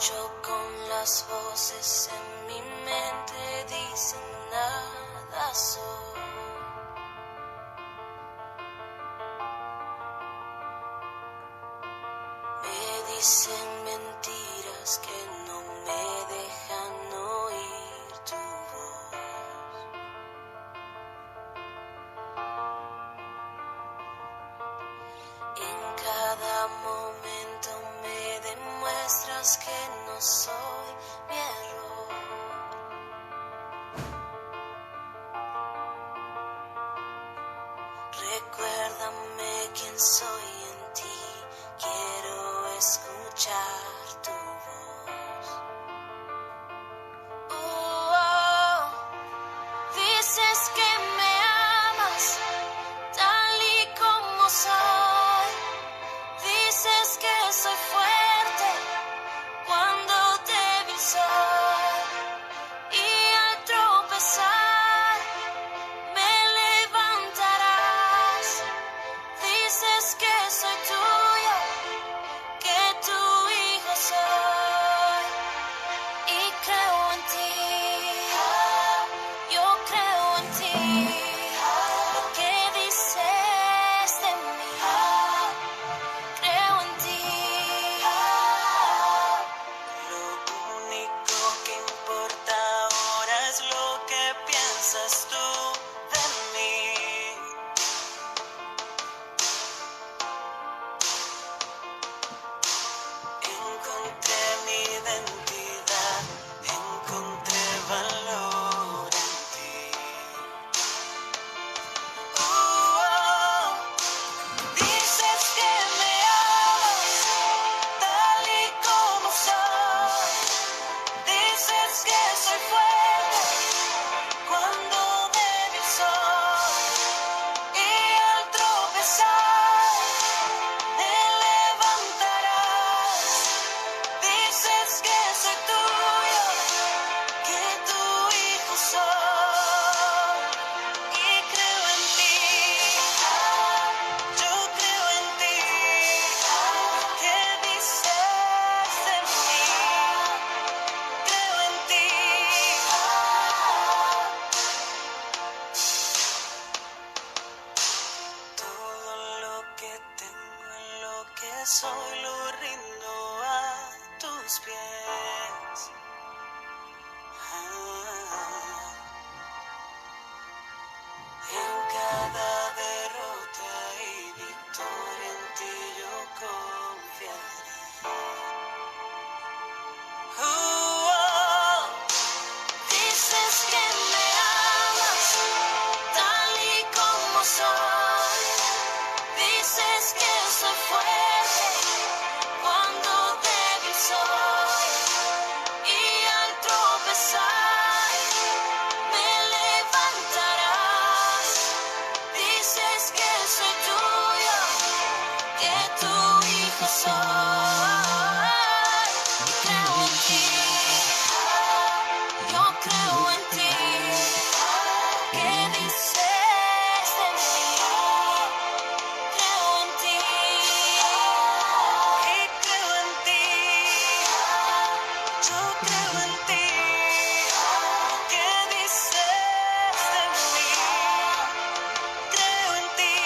Lucho con las voces en mi mente, dicen nada soy. Me dicen mentiras que no me dejan oír tu voz. En cada momento me demuestras que no soy mi error. Recuérdame quién soy en ti, quiero escuchar tu voz. Dices que me amas tal y como soy. Dices que soy fuerte cuando débil soy. Y al tropezar me levantarás. Dices que soy tuyo, que tu hijo soy. Y creo en ti, yo creo en ti. Lo que dices de mí, creo en ti. Lo único que importa ahora es lo que piensas tú de mí. Encontré mi identidad, encontré valor en ti. Dices que me amas tal y como soy. Dices que soy fuerte cuando débil soy. Y al tropezar me levantarás. Dices que soy tuyo, que tu hijo soy. Y creo en ti, yo creo en ti. ¿Qué dices de mí? Creo en ti. Todo lo que tengo y lo que soy lo rindo a tus pies. En cada derrota y victoria en ti yo confiaré. Dices que me amas tal y como soy. Dices que soy fuerte cuando débil soy. Y al tropezar me levantarás. Dices que soy tuyo, que tu hijo soy. Y creo en ti, yo creo en ti. ¿Qué dices de mí? Creo en ti. Y creo en ti. Yo creo en ti. ¿Qué dices de mí? Creo en ti.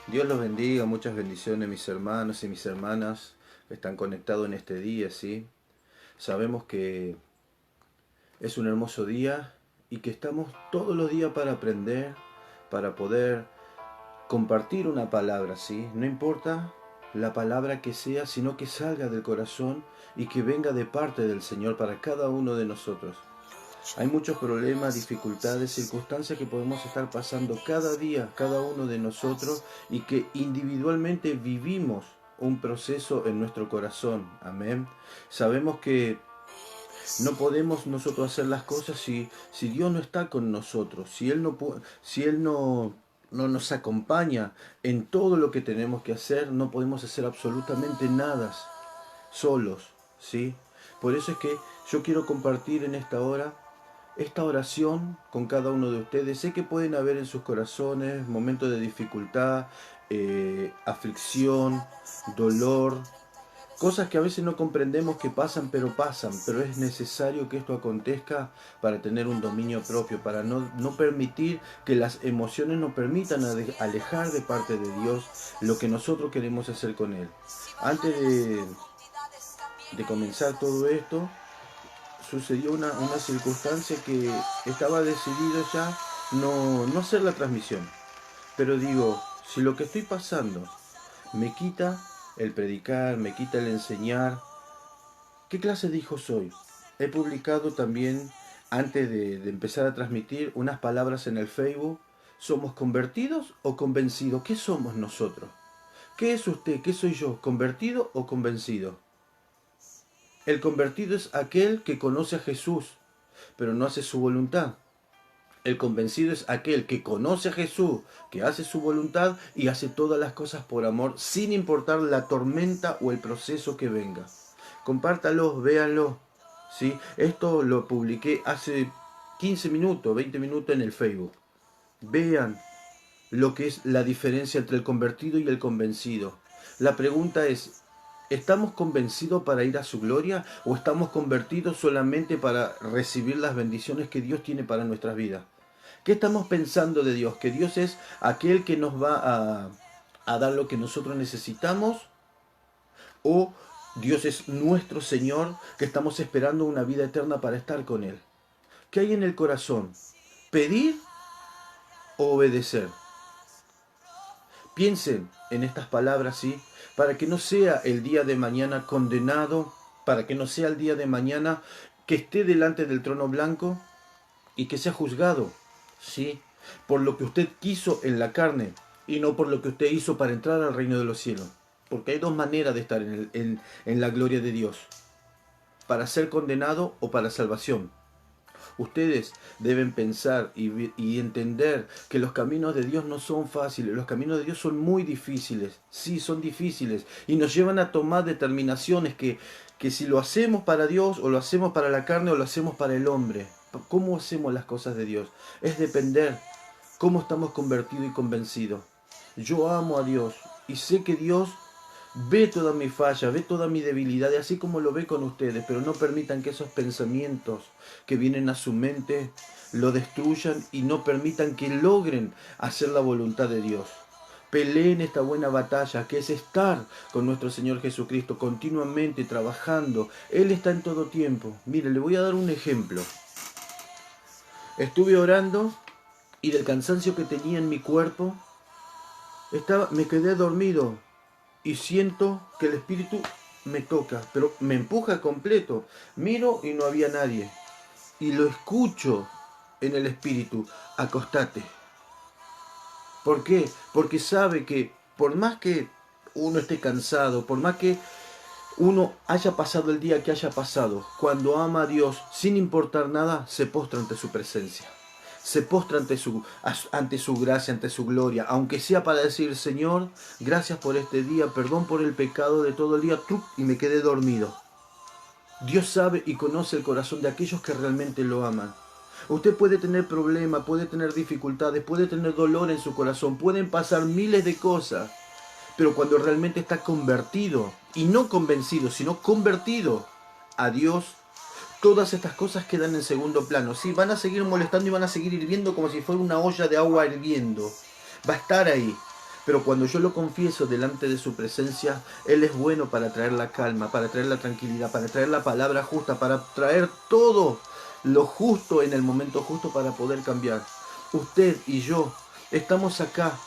Dios los bendiga, muchas bendiciones mis hermanos y mis hermanas que están conectados en este día, ¿sí? Sabemos que es un hermoso día y que estamos todos los días para aprender, para poder compartir una palabra, ¿sí? No importa la palabra que sea, sino que salga del corazón y que venga de parte del Señor para cada uno de nosotros. Hay muchos problemas, dificultades, circunstancias que podemos estar pasando cada día, cada uno de nosotros, y que individualmente vivimos un proceso en nuestro corazón. Amén. Sabemos que no podemos nosotros hacer las cosas si Dios no está con nosotros, si Él no nos acompaña en todo lo que tenemos que hacer, no podemos hacer absolutamente nada solos, ¿sí? Por eso es que yo quiero compartir en esta hora esta oración con cada uno de ustedes. Sé que pueden haber en sus corazones momentos de dificultad, aflicción, dolor, cosas que a veces no comprendemos que pasan, pero es necesario que esto acontezca para tener un dominio propio, para no permitir que las emociones nos permitan alejar de parte de Dios lo que nosotros queremos hacer con Él. Antes de comenzar todo esto, sucedió una circunstancia que estaba decidido ya no hacer la transmisión. Pero digo, si lo que estoy pasando me quita el predicar, me quita el enseñar, ¿qué clase de hijo soy? He publicado también, antes de empezar a transmitir, unas palabras en el Facebook. ¿Somos convertidos o convencidos? ¿Qué somos nosotros? ¿Qué es usted? ¿Qué soy yo? ¿Convertido o convencido? El convertido es aquel que conoce a Jesús, pero no hace su voluntad. El convencido es aquel que conoce a Jesús, que hace su voluntad y hace todas las cosas por amor, sin importar la tormenta o el proceso que venga. Compártalo, véanlo. ¿Sí? Esto lo publiqué hace 15 minutos, 20 minutos en el Facebook. Vean lo que es la diferencia entre el convertido y el convencido. La pregunta es, ¿estamos convencidos para ir a su gloria o estamos convertidos solamente para recibir las bendiciones que Dios tiene para nuestras vidas? ¿Qué estamos pensando de Dios? ¿Que Dios es aquel que nos va a dar lo que nosotros necesitamos? ¿O Dios es nuestro Señor que estamos esperando una vida eterna para estar con Él? ¿Qué hay en el corazón? ¿Pedir o obedecer? Piensen en estas palabras, ¿sí? Para que no sea el día de mañana condenado, para que no sea el día de mañana que esté delante del trono blanco y que sea juzgado, ¿sí? Por lo que usted quiso en la carne y no por lo que usted hizo para entrar al reino de los cielos. Porque hay dos maneras de estar en la gloria de Dios: para ser condenado o para salvación. Ustedes deben pensar y entender que los caminos de Dios no son fáciles, los caminos de Dios son muy difíciles, sí, son difíciles, y nos llevan a tomar determinaciones que si lo hacemos para Dios, o lo hacemos para la carne, o lo hacemos para el hombre. ¿Cómo hacemos las cosas de Dios? Es depender cómo estamos convertidos y convencidos. Yo amo a Dios y sé que Dios ve toda mi falla, ve toda mi debilidad, así como lo ve con ustedes, pero no permitan que esos pensamientos que vienen a su mente lo destruyan y no permitan que logren hacer la voluntad de Dios. Peleen esta buena batalla que es estar con nuestro Señor Jesucristo continuamente trabajando. Él está en todo tiempo. Mire, le voy a dar un ejemplo. Estuve orando y del cansancio que tenía en mi cuerpo, me quedé dormido. Y siento que el Espíritu me toca, pero me empuja completo. Miro y no había nadie. Y lo escucho en el Espíritu: acostate. ¿Por qué? Porque sabe que por más que uno esté cansado, por más que uno haya pasado el día que haya pasado, cuando ama a Dios, sin importar nada, se postra ante su presencia. Se postra ante su gracia, ante su gloria, aunque sea para decir: Señor, gracias por este día, perdón por el pecado de todo el día, y me quedé dormido. Dios sabe y conoce el corazón de aquellos que realmente lo aman. Usted puede tener problemas, puede tener dificultades, puede tener dolor en su corazón, pueden pasar miles de cosas, pero cuando realmente está convertido, y no convencido, sino convertido a Dios, todas estas cosas quedan en segundo plano. Sí, van a seguir molestando y van a seguir hirviendo como si fuera una olla de agua hirviendo. Va a estar ahí. Pero cuando yo lo confieso delante de su presencia, Él es bueno para traer la calma, para traer la tranquilidad, para traer la palabra justa, para traer todo lo justo en el momento justo para poder cambiar. Usted y yo estamos acá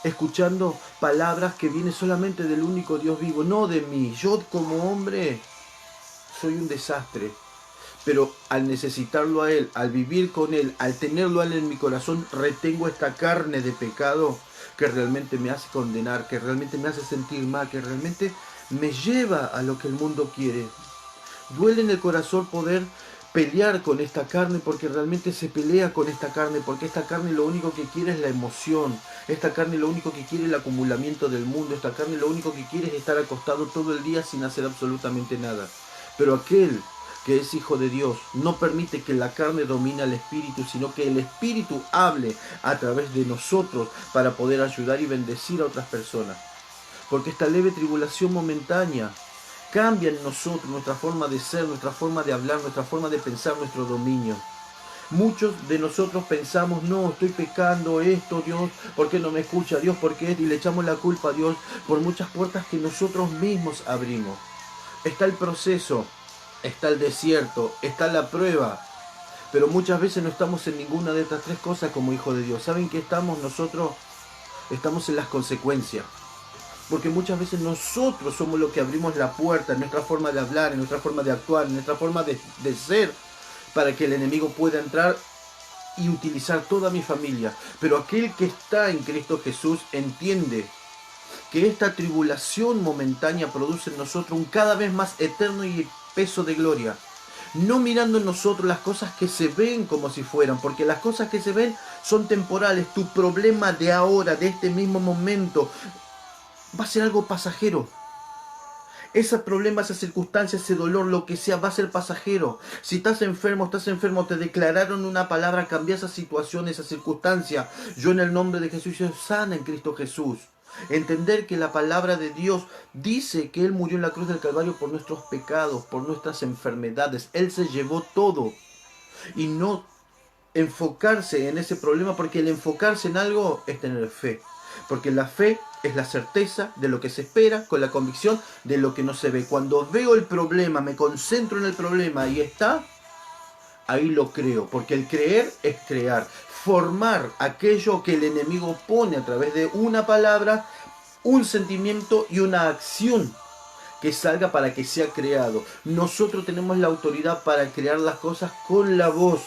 escuchando palabras que vienen solamente del único Dios vivo, no de mí. Yo como hombre soy un desastre. Pero al necesitarlo a Él, al vivir con Él, al tenerlo a Él en mi corazón, retengo esta carne de pecado que realmente me hace condenar, que realmente me hace sentir mal, que realmente me lleva a lo que el mundo quiere. Duele en el corazón poder pelear con esta carne, porque realmente se pelea con esta carne, porque esta carne lo único que quiere es la emoción, esta carne lo único que quiere es el acumulamiento del mundo, esta carne lo único que quiere es estar acostado todo el día sin hacer absolutamente nada. Pero aquel que es hijo de Dios no permite que la carne domine al espíritu, sino que el espíritu hable a través de nosotros para poder ayudar y bendecir a otras personas. Porque esta leve tribulación momentánea cambia en nosotros nuestra forma de ser, nuestra forma de hablar, nuestra forma de pensar, nuestro dominio. Muchos de nosotros pensamos, no, estoy pecando esto, Dios, ¿por qué no me escucha? Dios, ¿por qué? Y le echamos la culpa a Dios por muchas puertas que nosotros mismos abrimos. Está el proceso, está el desierto, está la prueba, pero muchas veces no estamos en ninguna de estas tres cosas como hijos de Dios. ¿Saben qué estamos nosotros? Estamos en las consecuencias. Porque muchas veces nosotros somos los que abrimos la puerta en nuestra forma de hablar, en nuestra forma de actuar, en nuestra forma de ser, para que el enemigo pueda entrar y utilizar toda mi familia. Pero aquel que está en Cristo Jesús entiende que esta tribulación momentánea produce en nosotros un cada vez más eterno y peso de gloria. No mirando en nosotros las cosas que se ven como si fueran, porque las cosas que se ven son temporales. Tu problema de ahora, de este mismo momento, va a ser algo pasajero. Ese problema, esa circunstancia, ese dolor, lo que sea, va a ser pasajero. Si estás enfermo, te declararon una palabra, cambia esa situación, esa circunstancia. Yo en el nombre de Jesús soy sana en Cristo Jesús. Entender que la palabra de Dios dice que Él murió en la cruz del Calvario por nuestros pecados, por nuestras enfermedades. Él se llevó todo. Y no enfocarse en ese problema, porque el enfocarse en algo es tener fe. Porque la fe es la certeza de lo que se espera con la convicción de lo que no se ve. Cuando veo el problema, me concentro en el problema y está, ahí lo creo. Porque el creer es crear. Formar aquello que el enemigo pone a través de una palabra, un sentimiento y una acción que salga para que sea creado. Nosotros tenemos la autoridad para crear las cosas con la voz,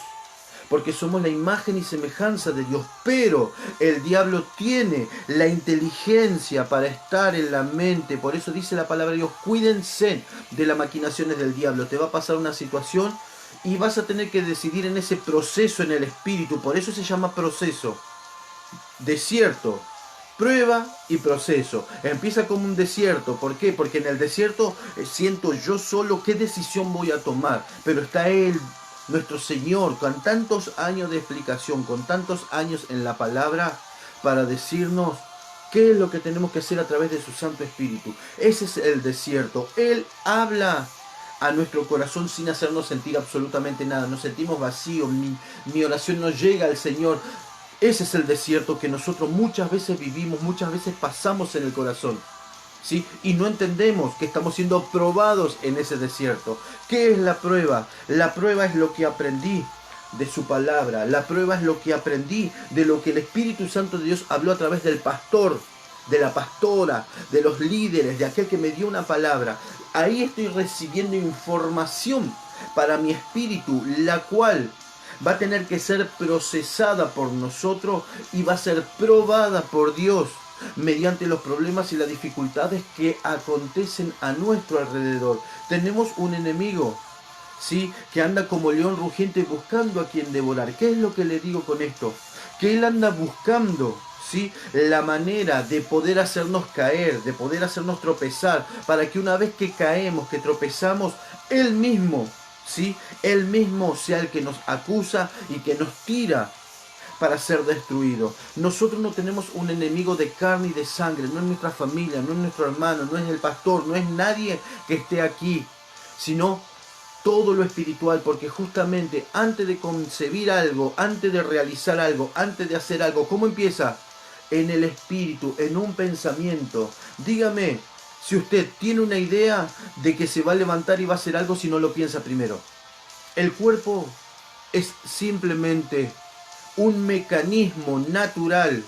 porque somos la imagen y semejanza de Dios, pero el diablo tiene la inteligencia para estar en la mente. Por eso dice la palabra de Dios, cuídense de las maquinaciones del diablo. Te va a pasar una situación y vas a tener que decidir en ese proceso en el espíritu. Por eso se llama proceso. Desierto, prueba y proceso. Empieza como un desierto. ¿Por qué? Porque en el desierto siento yo solo qué decisión voy a tomar, pero está Él, nuestro Señor, con tantos años de explicación, con tantos años en la palabra, para decirnos qué es lo que tenemos que hacer a través de su Santo Espíritu. Ese es el desierto. Él habla a nuestro corazón sin hacernos sentir absolutamente nada. Nos sentimos vacíos, mi oración no llega al Señor. Ese es el desierto que nosotros muchas veces vivimos, muchas veces pasamos en el corazón. ¿Sí? Y no entendemos que estamos siendo probados en ese desierto. ¿Qué es la prueba? La prueba es lo que aprendí de su palabra. La prueba es lo que aprendí de lo que el Espíritu Santo de Dios habló a través del pastor, de la pastora, de los líderes, de aquel que me dio una palabra. Ahí estoy recibiendo información para mi espíritu, la cual va a tener que ser procesada por nosotros y va a ser probada por Dios mediante los problemas y las dificultades que acontecen a nuestro alrededor. Tenemos un enemigo, ¿sí?, que anda como león rugiente buscando a quien devorar. ¿Qué es lo que le digo con esto? Que él anda buscando, ¿sí?, la manera de poder hacernos caer, de poder hacernos tropezar, para que una vez que caemos, que tropezamos, él mismo, ¿sí?, él mismo sea el que nos acusa y que nos tira para ser destruido. Nosotros no tenemos un enemigo de carne y de sangre, no es nuestra familia, no es nuestro hermano, no es el pastor, no es nadie que esté aquí, sino todo lo espiritual, porque justamente antes de concebir algo, antes de realizar algo, antes de hacer algo, ¿cómo empieza? En el espíritu, en un pensamiento. Dígame si usted tiene una idea de que se va a levantar y va a hacer algo si no lo piensa primero. El cuerpo es simplemente un mecanismo natural,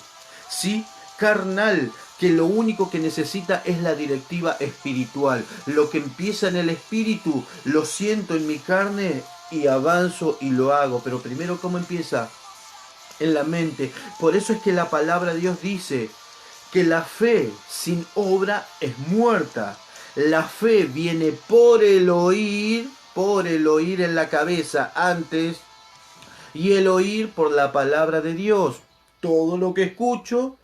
¿sí?, carnal, que lo único que necesita es la directiva espiritual. Lo que empieza en el espíritu, lo siento en mi carne y avanzo y lo hago. Pero primero, ¿cómo empieza? En la mente. Por eso es que la palabra de Dios dice que la fe sin obra es muerta. La fe viene por el oír en la cabeza antes, y el oír por la palabra de Dios. Todo lo que escucho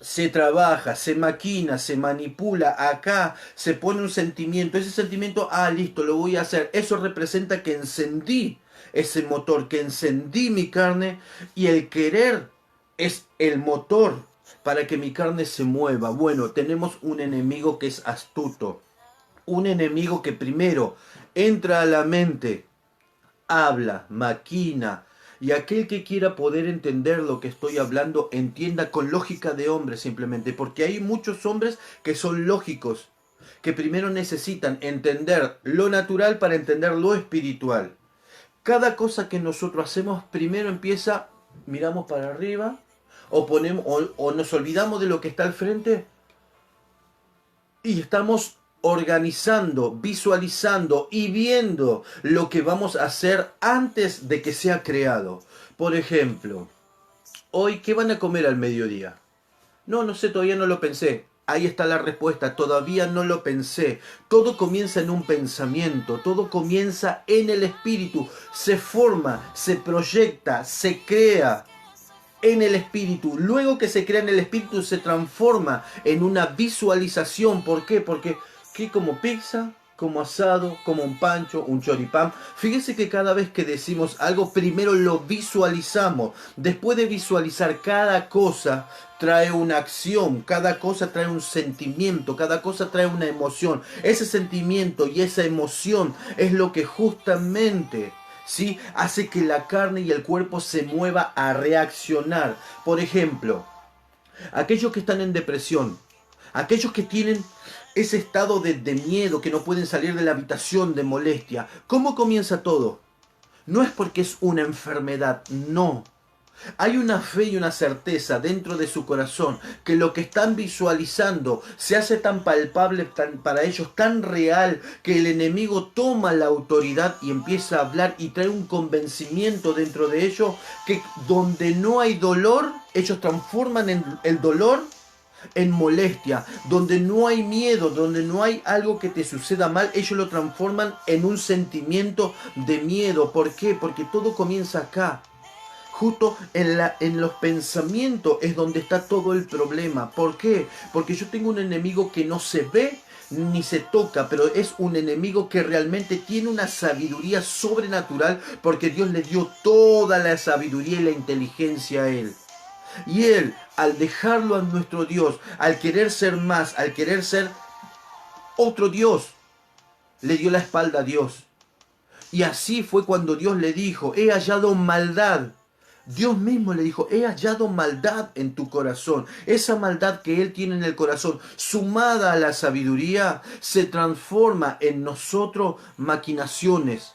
se trabaja, se maquina, se manipula, acá se pone un sentimiento, ese sentimiento, listo, lo voy a hacer. Eso representa que encendí ese motor, que encendí mi carne, y el querer es el motor para que mi carne se mueva. Bueno, tenemos un enemigo que es astuto, un enemigo que primero entra a la mente, habla, maquina, y aquel que quiera poder entender lo que estoy hablando, entienda con lógica de hombre simplemente, porque hay muchos hombres que son lógicos, que primero necesitan entender lo natural para entender lo espiritual. Cada cosa que nosotros hacemos primero empieza, miramos para arriba, o nos olvidamos de lo que está al frente y estamos organizando, visualizando y viendo lo que vamos a hacer antes de que sea creado. Por ejemplo, hoy, ¿qué van a comer al mediodía? No sé, todavía no lo pensé. Ahí está la respuesta, todavía no lo pensé. Todo comienza en un pensamiento, todo comienza en el espíritu. Se forma, se proyecta, se crea en el espíritu. Luego que se crea en el espíritu, se transforma en una visualización. ¿Por qué? Porque ¿qué como pizza? Como asado, como un pancho, un choripán. Fíjese que cada vez que decimos algo, primero lo visualizamos. Después de visualizar, cada cosa trae una acción, cada cosa trae un sentimiento, cada cosa trae una emoción. Ese sentimiento y esa emoción es lo que justamente, ¿sí?, hace que la carne y el cuerpo se mueva a reaccionar. Por ejemplo, aquellos que están en depresión, aquellos que tienen ese estado de miedo, que no pueden salir de la habitación, de molestia. ¿Cómo comienza todo? No es porque es una enfermedad, no. Hay una fe y una certeza dentro de su corazón que lo que están visualizando se hace tan palpable para ellos, tan real, que el enemigo toma la autoridad y empieza a hablar y trae un convencimiento dentro de ellos, que donde no hay dolor, ellos transforman el dolor en molestia. Donde no hay miedo, donde no hay algo que te suceda mal, ellos lo transforman en un sentimiento de miedo. ¿Por qué? Porque todo comienza acá. Justo en los pensamientos es donde está todo el problema. ¿Por qué? Porque yo tengo un enemigo que no se ve ni se toca, pero es un enemigo que realmente tiene una sabiduría sobrenatural, porque Dios le dio toda la sabiduría y la inteligencia a él. Y él, al dejarlo a nuestro Dios, al querer ser más, al querer ser otro Dios, le dio la espalda a Dios. Y así fue cuando Dios le dijo: he hallado maldad. Dios mismo le dijo: he hallado maldad en tu corazón. Esa maldad que Él tiene en el corazón, sumada a la sabiduría, se transforma en nosotros maquinaciones.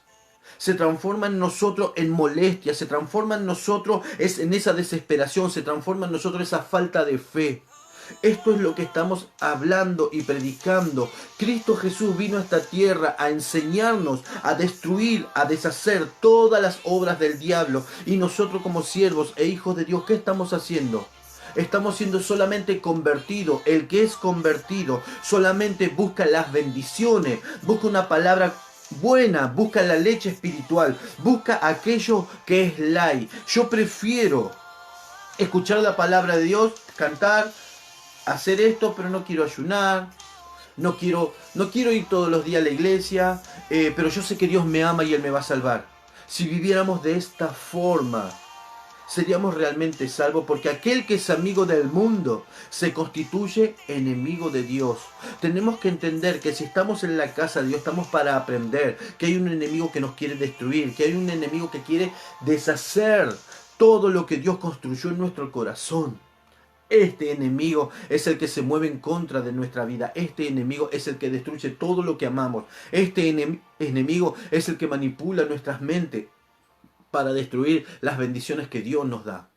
Se transforma en nosotros en molestia. Se transforma en nosotros en esa desesperación. Se transforma en nosotros esa falta de fe. Esto es lo que estamos hablando y predicando. Cristo Jesús vino a esta tierra a enseñarnos, a destruir, a deshacer todas las obras del diablo. Y nosotros, como siervos e hijos de Dios, ¿qué estamos haciendo? Estamos siendo solamente convertidos. El que es convertido solamente busca las bendiciones, busca una palabra buena, busca la leche espiritual, busca aquello que es light. Yo prefiero escuchar la palabra de Dios, cantar, hacer esto, pero no quiero ayunar, no quiero ir todos los días a la iglesia, pero yo sé que Dios me ama y Él me va a salvar. Si viviéramos de esta forma, seríamos realmente salvos, porque aquel que es amigo del mundo se constituye enemigo de Dios. Tenemos que entender que si estamos en la casa de Dios, estamos para aprender, que hay un enemigo que nos quiere destruir, que hay un enemigo que quiere deshacer todo lo que Dios construyó en nuestro corazón. Este enemigo es el que se mueve en contra de nuestra vida. Este enemigo es el que destruye todo lo que amamos. Este enemigo es el que manipula nuestras mentes para destruir las bendiciones que Dios nos da.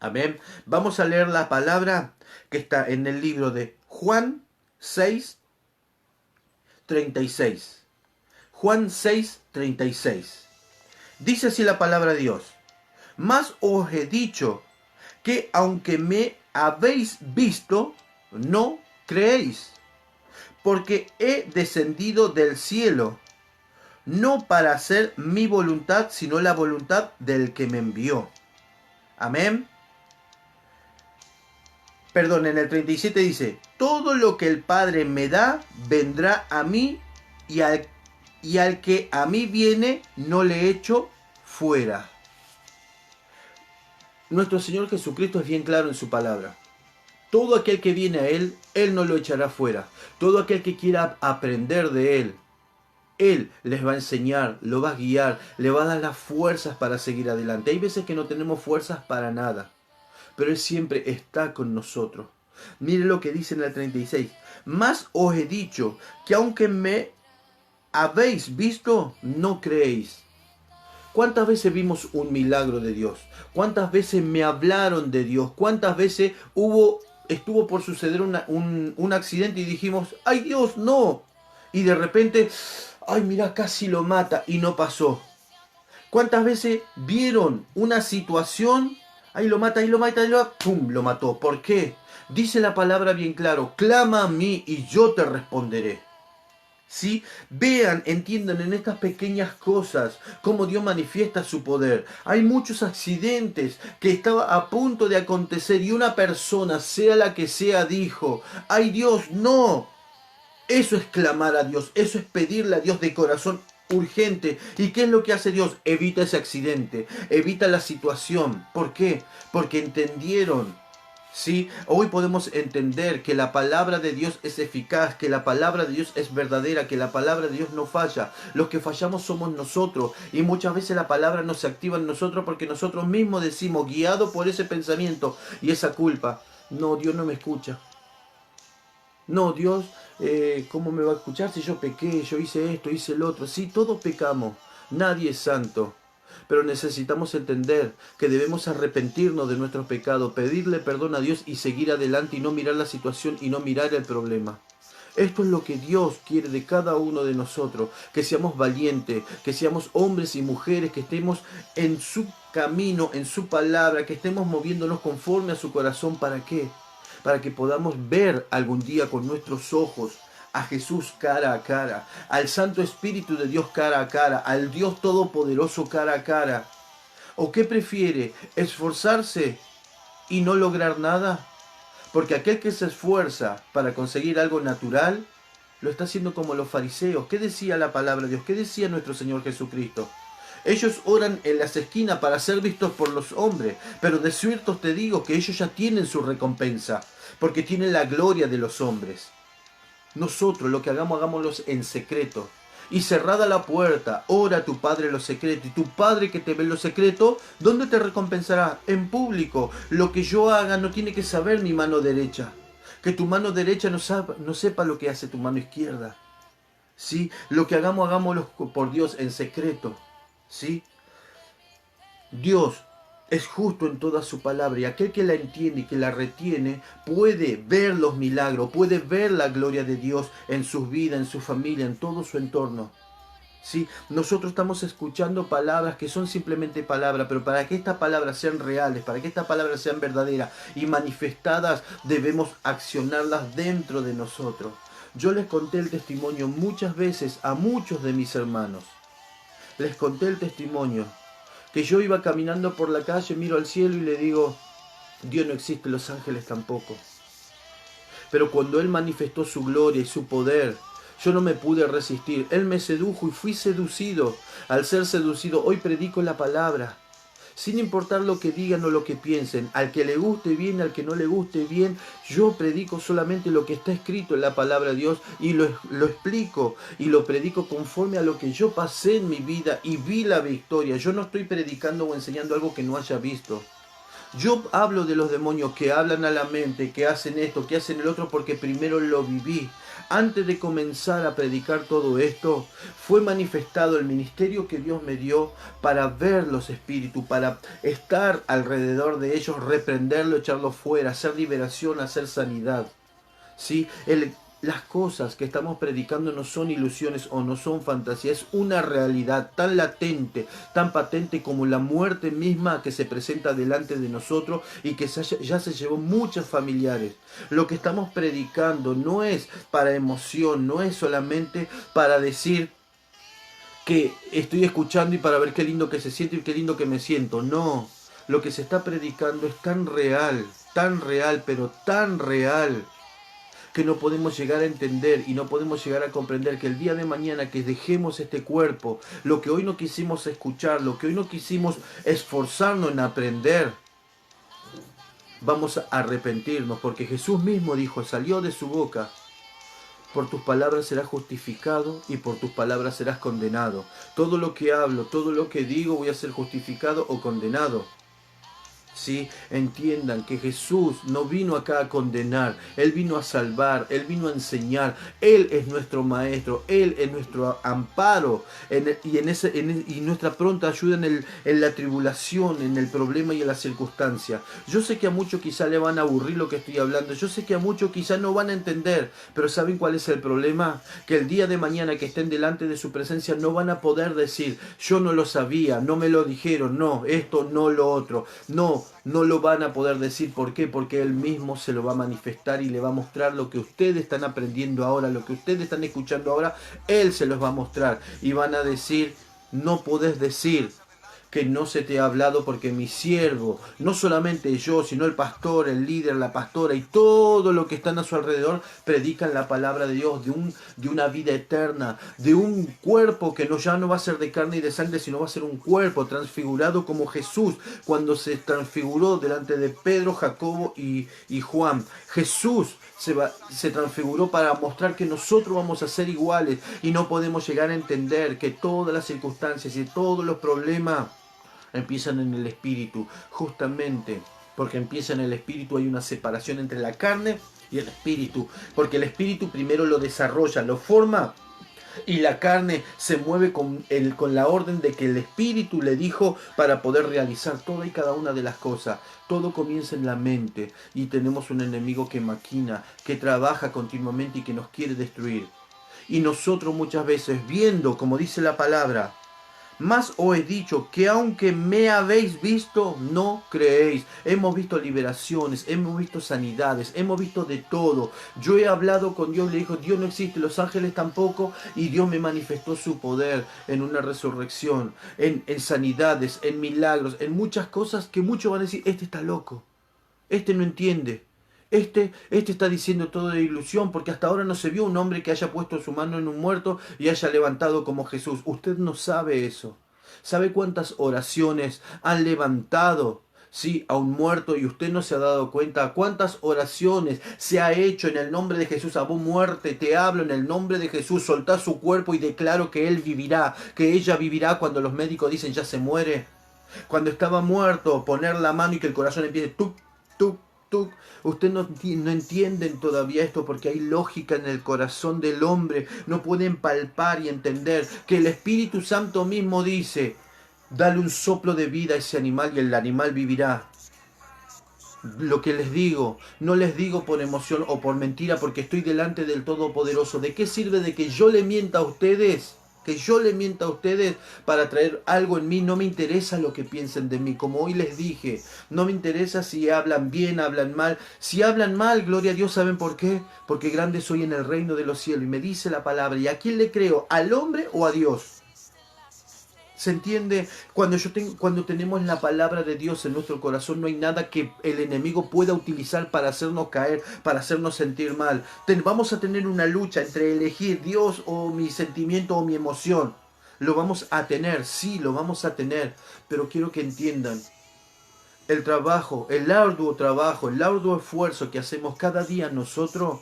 Amén. Vamos a leer la palabra que está en el libro de Juan 6:36. Juan 6:36. Dice así la palabra de Dios: mas os he dicho que aunque me habéis visto, no creéis, porque he descendido del cielo, no para hacer mi voluntad, sino la voluntad del que me envió. Amén. perdón, en el 37 dice, todo lo que el Padre me da, vendrá a mí, y al que a mí viene, no le echo fuera. Nuestro Señor Jesucristo es bien claro en su palabra. Todo aquel que viene a Él, Él no lo echará fuera. Todo aquel que quiera aprender de Él les va a enseñar, lo va a guiar, le va a dar las fuerzas para seguir adelante. Hay veces que no tenemos fuerzas para nada, pero Él siempre está con nosotros. Mire lo que dice en el 36. Más os he dicho que aunque me habéis visto, no creéis. ¿Cuántas veces vimos un milagro de Dios? ¿Cuántas veces me hablaron de Dios? ¿Cuántas veces estuvo por suceder un accidente y dijimos, ¡ay Dios, no! Y de repente, ¡ay mira, casi lo mata! Y no pasó. ¿Cuántas veces vieron una situación? ¡Ay lo mata, ¡pum! Lo mató. ¿Por qué? Dice la palabra bien claro, clama a mí y yo te responderé. ¿Sí? Vean, entiendan en estas pequeñas cosas cómo Dios manifiesta su poder. Hay muchos accidentes que estaban a punto de acontecer y una persona, sea la que sea, dijo, ¡ay Dios, no! Eso es clamar a Dios, eso es pedirle a Dios de corazón urgente. ¿Y qué es lo que hace Dios? Evita ese accidente, evita la situación. ¿Por qué? Porque entendieron. ¿Sí? Hoy podemos entender que la palabra de Dios es eficaz, que la palabra de Dios es verdadera, que la palabra de Dios no falla. Los que fallamos somos nosotros y muchas veces la palabra no se activa en nosotros porque nosotros mismos decimos, guiado por ese pensamiento y esa culpa, no, Dios no me escucha. No, Dios, ¿cómo me va a escuchar si yo pequé, yo hice esto, hice el otro? Sí, todos pecamos, nadie es santo. Pero necesitamos entender que debemos arrepentirnos de nuestros pecados, pedirle perdón a Dios y seguir adelante y no mirar la situación y no mirar el problema. Esto es lo que Dios quiere de cada uno de nosotros, que seamos valientes, que seamos hombres y mujeres, que estemos en su camino, en su palabra, que estemos moviéndonos conforme a su corazón. ¿Para qué? Para que podamos ver algún día con nuestros ojos a Jesús cara a cara, al Santo Espíritu de Dios cara a cara, al Dios Todopoderoso cara a cara. ¿O qué prefiere? ¿Esforzarse y no lograr nada? Porque aquel que se esfuerza para conseguir algo natural, lo está haciendo como los fariseos. ¿Qué decía la palabra de Dios? ¿Qué decía nuestro Señor Jesucristo? Ellos oran en las esquinas para ser vistos por los hombres, pero de cierto te digo que ellos ya tienen su recompensa, porque tienen la gloria de los hombres. Nosotros lo que hagamos, hagámoslo en secreto. Y cerrada la puerta, ora a tu Padre en lo secreto. Y tu Padre que te ve en lo secreto, ¿dónde te recompensará? En público. Lo que yo haga no tiene que saber mi mano derecha. Que tu mano derecha no sepa lo que hace tu mano izquierda. ¿Sí? Lo que hagamos, hagámoslo por Dios en secreto. ¿Sí? Dios es justo en toda su palabra y aquel que la entiende y que la retiene puede ver los milagros, puede ver la gloria de Dios en sus vidas, en su familia, en todo su entorno. ¿Sí? Nosotros estamos escuchando palabras que son simplemente palabras, pero para que estas palabras sean reales, para que estas palabras sean verdaderas y manifestadas, debemos accionarlas dentro de nosotros. Yo les conté el testimonio muchas veces a muchos de mis hermanos. Les conté el testimonio que yo iba caminando por la calle, miro al cielo y le digo, Dios no existe, los ángeles tampoco. Pero cuando Él manifestó su gloria y su poder, yo no me pude resistir. Él me sedujo y fui seducido. Al ser seducido, hoy predico la palabra. Sin importar lo que digan o lo que piensen, al que le guste bien, al que no le guste bien, yo predico solamente lo que está escrito en la palabra de Dios y lo explico y lo predico conforme a lo que yo pasé en mi vida y vi la victoria. Yo no estoy predicando o enseñando algo que no haya visto. Yo hablo de los demonios que hablan a la mente, que hacen esto, que hacen el otro, porque primero lo viví. Antes de comenzar a predicar todo esto, fue manifestado el ministerio que Dios me dio para ver los espíritus, para estar alrededor de ellos, reprenderlo, echarlo fuera, hacer liberación, hacer sanidad. ¿Sí? Las cosas que estamos predicando no son ilusiones o no son fantasías, es una realidad tan latente, tan patente como la muerte misma que se presenta delante de nosotros y que ya se llevó muchos familiares. Lo que estamos predicando no es para emoción, no es solamente para decir que estoy escuchando y para ver qué lindo que se siente y qué lindo que me siento, no. Lo que se está predicando es tan real, pero tan real, que no podemos llegar a entender y no podemos llegar a comprender que el día de mañana que dejemos este cuerpo, lo que hoy no quisimos escuchar, lo que hoy no quisimos esforzarnos en aprender, vamos a arrepentirnos, porque Jesús mismo dijo, salió de su boca: por tus palabras serás justificado y por tus palabras serás condenado. Todo lo que hablo, todo lo que digo, voy a ser justificado o condenado. ¿Sí? Entiendan que Jesús no vino acá a condenar, Él vino a salvar, Él vino a enseñar. Él es nuestro maestro, Él es nuestro amparo y nuestra pronta ayuda en la tribulación, en el problema y en la circunstancia. Yo sé que a muchos quizá le van a aburrir lo que estoy hablando, yo sé que a muchos quizá no van a entender, pero ¿saben cuál es el problema? Que el día de mañana que estén delante de su presencia no van a poder decir: yo no lo sabía, no me lo dijeron, no, esto, no lo otro. No lo van a poder decir. ¿Por qué? Porque Él mismo se lo va a manifestar y le va a mostrar lo que ustedes están aprendiendo ahora, lo que ustedes están escuchando ahora. Él se los va a mostrar y van a decir: no podés decir que no se te ha hablado, porque mi siervo, no solamente yo, sino el pastor, el líder, la pastora y todo lo que están a su alrededor, predican la palabra de Dios, de una vida eterna, de un cuerpo que ya no va a ser de carne y de sangre, sino va a ser un cuerpo transfigurado como Jesús, cuando se transfiguró delante de Pedro, Jacobo y Juan. Jesús se transfiguró para mostrar que nosotros vamos a ser iguales, y no podemos llegar a entender que todas las circunstancias y todos los problemas empiezan en el espíritu. Justamente porque empieza en el espíritu, hay una separación entre la carne y el espíritu, porque el espíritu primero lo desarrolla, lo forma, y la carne se mueve con la orden de que el espíritu le dijo para poder realizar toda y cada una de las cosas. Todo comienza en la mente, y tenemos un enemigo que maquina, que trabaja continuamente y que nos quiere destruir. Y nosotros muchas veces, viendo, como dice la palabra: más os he dicho que aunque me habéis visto, no creéis. Hemos visto liberaciones, hemos visto sanidades, hemos visto de todo. Yo he hablado con Dios, le dijo: Dios no existe, los ángeles tampoco, y Dios me manifestó su poder en una resurrección, en sanidades, en milagros, en muchas cosas que muchos van a decir: este está loco, este no entiende. Este está diciendo todo de ilusión, porque hasta ahora no se vio un hombre que haya puesto su mano en un muerto y haya levantado como Jesús. Usted no sabe eso. ¿Sabe cuántas oraciones han levantado, sí, a un muerto, y usted no se ha dado cuenta? ¿Cuántas oraciones se ha hecho en el nombre de Jesús? A vos, muerte, te hablo en el nombre de Jesús, soltá su cuerpo y declaro que él vivirá, que ella vivirá, cuando los médicos dicen ya se muere. Cuando estaba muerto, poner la mano y que el corazón empiece tuc, tuc, tuc. Ustedes no entienden todavía esto, porque hay lógica en el corazón del hombre. No pueden palpar y entender que el Espíritu Santo mismo dice: dale un soplo de vida a ese animal y el animal vivirá. Lo que les digo, no les digo por emoción o por mentira, porque estoy delante del Todopoderoso. ¿De qué sirve de que yo le mienta a ustedes? Que yo le mienta a ustedes para traer algo en mí. No me interesa lo que piensen de mí, como hoy les dije. No me interesa si hablan bien, hablan mal. Si hablan mal, gloria a Dios, ¿saben por qué? Porque grande soy en el reino de los cielos. Y me dice la palabra. ¿Y a quién le creo? ¿Al hombre o a Dios? ¿Se entiende? Cuando tenemos la palabra de Dios en nuestro corazón, no hay nada que el enemigo pueda utilizar para hacernos caer, para hacernos sentir mal. Vamos a tener una lucha entre elegir Dios o mi sentimiento o mi emoción. Lo vamos a tener, sí, lo vamos a tener. Pero quiero que entiendan: el trabajo, el arduo esfuerzo que hacemos cada día nosotros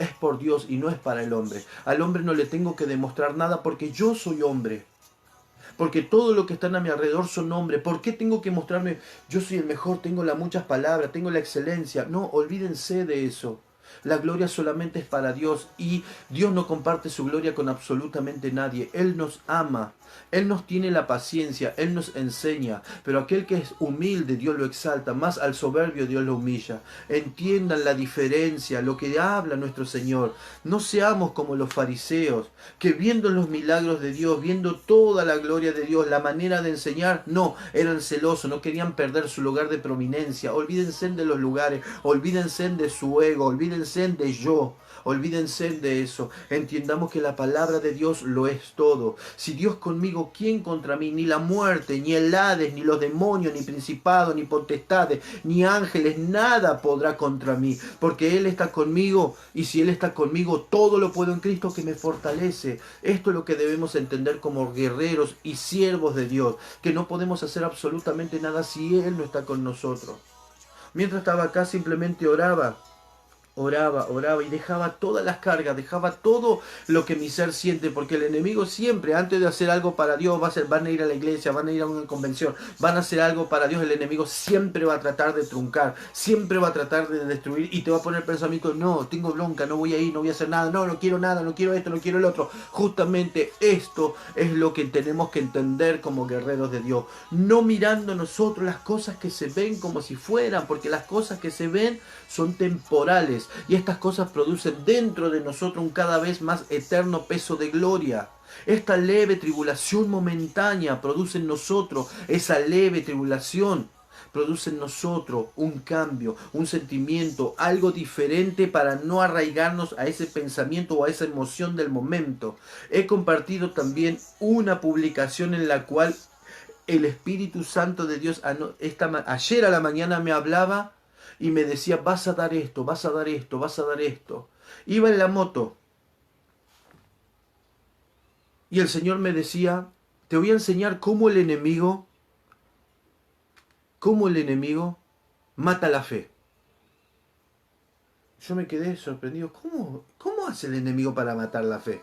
es por Dios y no es para el hombre. Al hombre no le tengo que demostrar nada, porque yo soy hombre. Porque todo lo que están a mi alrededor son hombres. ¿Por qué tengo que mostrarme? Yo soy el mejor, tengo las muchas palabras, tengo la excelencia. No, olvídense de eso. La gloria solamente es para Dios, y Dios no comparte su gloria con absolutamente nadie. Él nos ama, Él nos tiene la paciencia, Él nos enseña, pero aquel que es humilde Dios lo exalta, más al soberbio Dios lo humilla. Entiendan la diferencia, lo que habla nuestro Señor. No seamos como los fariseos, que viendo los milagros de Dios, viendo toda la gloria de Dios, la manera de enseñar, no, eran celosos, no querían perder su lugar de prominencia. Olvídense de los lugares, olvídense de su ego, olvídense de yo. Olvídense de eso. Entiendamos que la palabra de Dios lo es todo. Si Dios conmigo, ¿quién contra mí? Ni la muerte, ni el Hades, ni los demonios, ni principados, ni potestades, ni ángeles, nada podrá contra mí. Porque Él está conmigo, y si Él está conmigo, todo lo puedo en Cristo que me fortalece. Esto es lo que debemos entender como guerreros y siervos de Dios, que no podemos hacer absolutamente nada si Él no está con nosotros. Mientras estaba acá simplemente oraba y dejaba todas las cargas, dejaba todo lo que mi ser siente, porque el enemigo siempre, antes de hacer algo para Dios, van a ir a la iglesia, van a ir a una convención, van a hacer algo para Dios, el enemigo siempre va a tratar de truncar, siempre va a tratar de destruir y te va a poner pensamiento, no, tengo bronca, no voy a ir, no voy a hacer nada, no quiero nada, no quiero esto, no quiero el otro. Justamente esto es lo que tenemos que entender como guerreros de Dios, no mirando nosotros las cosas que se ven como si fueran, porque las cosas que se ven son temporales. Y estas cosas producen dentro de nosotros un cada vez más eterno peso de gloria. Esta leve tribulación momentánea produce en nosotros, esa leve tribulación produce en nosotros un cambio, un sentimiento, algo diferente para no arraigarnos a ese pensamiento o a esa emoción del momento. He compartido también una publicación en la cual el Espíritu Santo de Dios ayer a la mañana me hablaba y me decía, vas a dar esto, vas a dar esto, vas a dar esto. Iba en la moto y el Señor me decía, te voy a enseñar cómo el enemigo mata la fe. Yo me quedé sorprendido, ¿cómo hace el enemigo para matar la fe?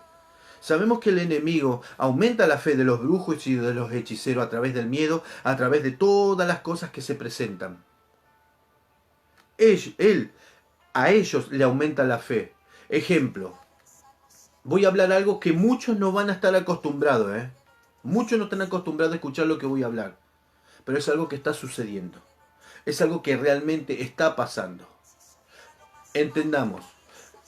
Sabemos que el enemigo aumenta la fe de los brujos y de los hechiceros a través del miedo, a través de todas las cosas que se presentan. A ellos le aumenta la fe. Ejemplo, voy a hablar algo que muchos no van a estar acostumbrados, Muchos no están acostumbrados a escuchar lo que voy a hablar, pero es algo que está sucediendo. Es algo que realmente está pasando. Entendamos,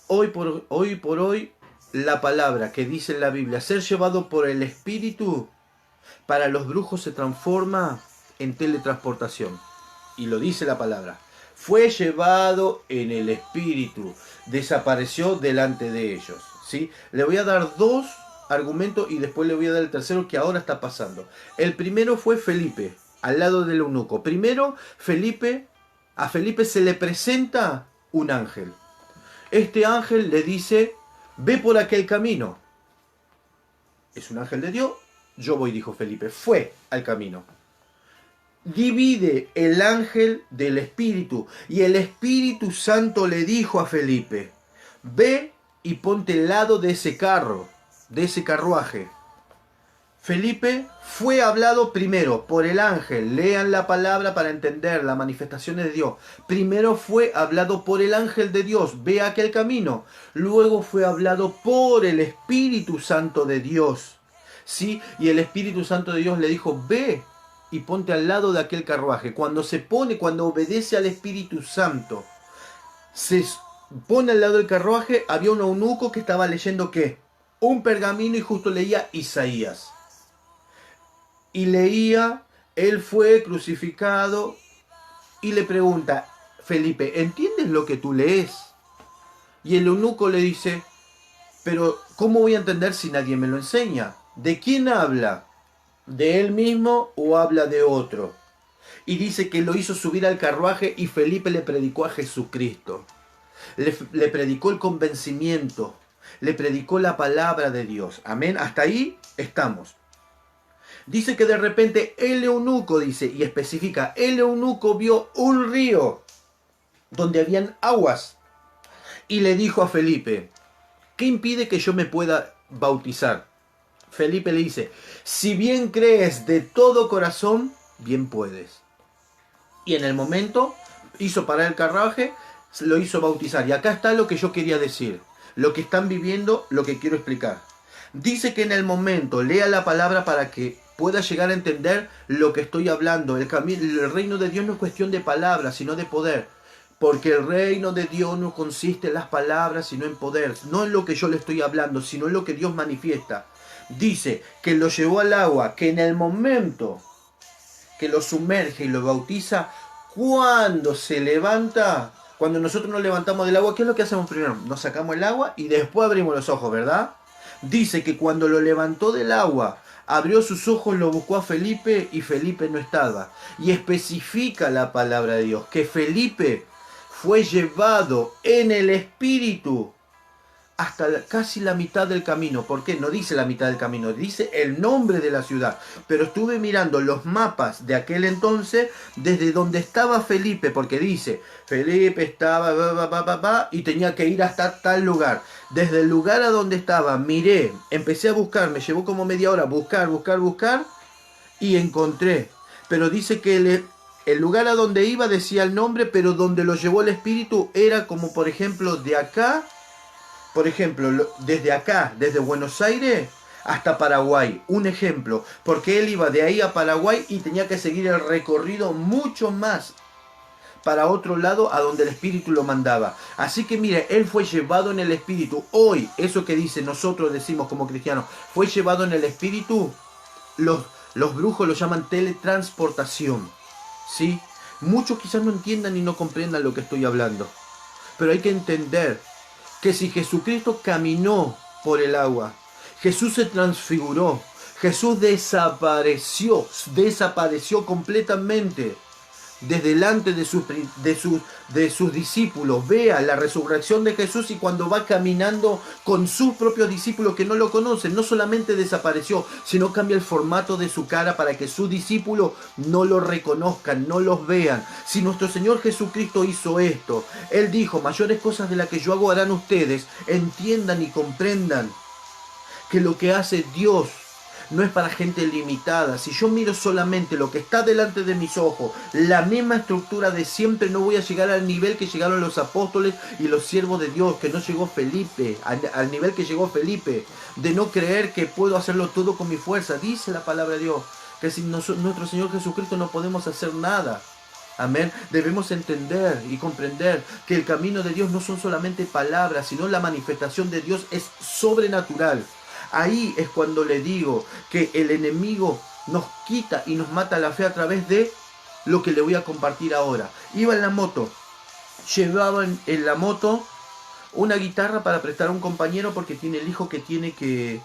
hoy por hoy, la palabra que dice en la Biblia, ser llevado por el Espíritu, para los brujos se transforma en teletransportación. Y lo dice la palabra. Fue llevado en el Espíritu, desapareció delante de ellos. ¿Sí? Le voy a dar dos argumentos y después le voy a dar el tercero que ahora está pasando. El primero fue Felipe, al lado del eunuco. Primero, a Felipe se le presenta un ángel. Este ángel le dice, ve por aquel camino. Es un ángel de Dios, yo voy, dijo Felipe, fue al camino. Divide el ángel del Espíritu y el Espíritu Santo le dijo a Felipe, ve y ponte al lado de ese carro, de ese carruaje. Felipe fue hablado primero por el ángel. Lean la palabra para entender las manifestaciones de Dios. Primero fue hablado por el ángel de Dios, ve aquel camino. Luego fue hablado por el Espíritu Santo de Dios. ¿Sí? Y el Espíritu Santo de Dios le dijo, ve y ponte al lado de aquel carruaje. Cuando obedece al Espíritu Santo, se pone al lado del carruaje, había un eunuco que estaba leyendo ¿qué? Un pergamino y justo leía Isaías. Y leía, él fue crucificado y le pregunta, Felipe, ¿entiendes lo que tú lees? Y el eunuco le dice, pero ¿cómo voy a entender si nadie me lo enseña? ¿De quién habla? ¿De él mismo o habla de otro? Y dice que lo hizo subir al carruaje y Felipe le predicó a Jesucristo. Le predicó el convencimiento, le predicó la palabra de Dios. Amén, hasta ahí estamos. Dice que de repente el eunuco, dice, y especifica, el eunuco vio un río donde habían aguas y le dijo a Felipe, ¿qué impide que yo me pueda bautizar? Felipe le dice, si bien crees de todo corazón, bien puedes. Y en el momento hizo parar el carruaje, lo hizo bautizar. Y acá está lo que yo quería decir, lo que están viviendo, lo que quiero explicar. Dice que en el momento, lea la palabra para que pueda llegar a entender lo que estoy hablando. El reino de Dios no es cuestión de palabras, sino de poder. Porque el reino de Dios no consiste en las palabras, sino en poder. No en lo que yo le estoy hablando, sino en lo que Dios manifiesta. Dice que lo llevó al agua, que en el momento que lo sumerge y lo bautiza, cuando se levanta, Cuando nosotros nos levantamos del agua, ¿qué es lo que hacemos primero? Nos sacamos el agua y después abrimos los ojos, ¿verdad? Dice que cuando lo levantó del agua, abrió sus ojos, lo buscó a Felipe y Felipe no estaba. Y especifica la palabra de Dios, que Felipe fue llevado en el espíritu hasta casi la mitad del camino. ¿Por qué? No dice la mitad del camino, dice el nombre de la ciudad. Pero estuve mirando los mapas de aquel entonces, desde donde estaba Felipe, porque dice, Felipe estaba, y tenía que ir hasta tal lugar. Desde el lugar a donde estaba, miré, empecé a buscar, me llevó como media hora, buscar, y encontré. Pero dice que el lugar a donde iba decía el nombre, pero donde lo llevó el espíritu era como, por ejemplo, de acá. Por ejemplo, desde acá, desde Buenos Aires hasta Paraguay, un ejemplo, porque él iba de ahí a Paraguay y tenía que seguir el recorrido mucho más para otro lado a donde el Espíritu lo mandaba. Así que mire, él fue llevado en el Espíritu. Hoy, eso que dice, nosotros decimos como cristianos, fue llevado en el Espíritu, los brujos lo llaman teletransportación, ¿sí? Muchos quizás no entiendan y no comprendan lo que estoy hablando, pero hay que entender que si Jesucristo caminó por el agua, Jesús se transfiguró, Jesús desapareció completamente de delante de sus discípulos. Vea la resurrección de Jesús y cuando va caminando con sus propios discípulos que no lo conocen, no solamente desapareció, sino cambia el formato de su cara para que sus discípulos no lo reconozcan, no los vean. Si nuestro Señor Jesucristo hizo esto, Él dijo, mayores cosas de las que yo hago harán ustedes, entiendan y comprendan que lo que hace Dios no es para gente limitada. Si yo miro solamente lo que está delante de mis ojos, la misma estructura de siempre, no voy a llegar al nivel que llegaron los apóstoles y los siervos de Dios, que no llegó Felipe, al nivel que llegó Felipe, de no creer que puedo hacerlo todo con mi fuerza. Dice la palabra de Dios, que sin nuestro Señor Jesucristo no podemos hacer nada. Amén. Debemos entender y comprender que el camino de Dios no son solamente palabras, sino la manifestación de Dios es sobrenatural. Ahí es cuando le digo que el enemigo nos quita y nos mata la fe a través de lo que le voy a compartir ahora. Iba en la moto, llevaba en la moto una guitarra para prestar a un compañero porque tiene el hijo que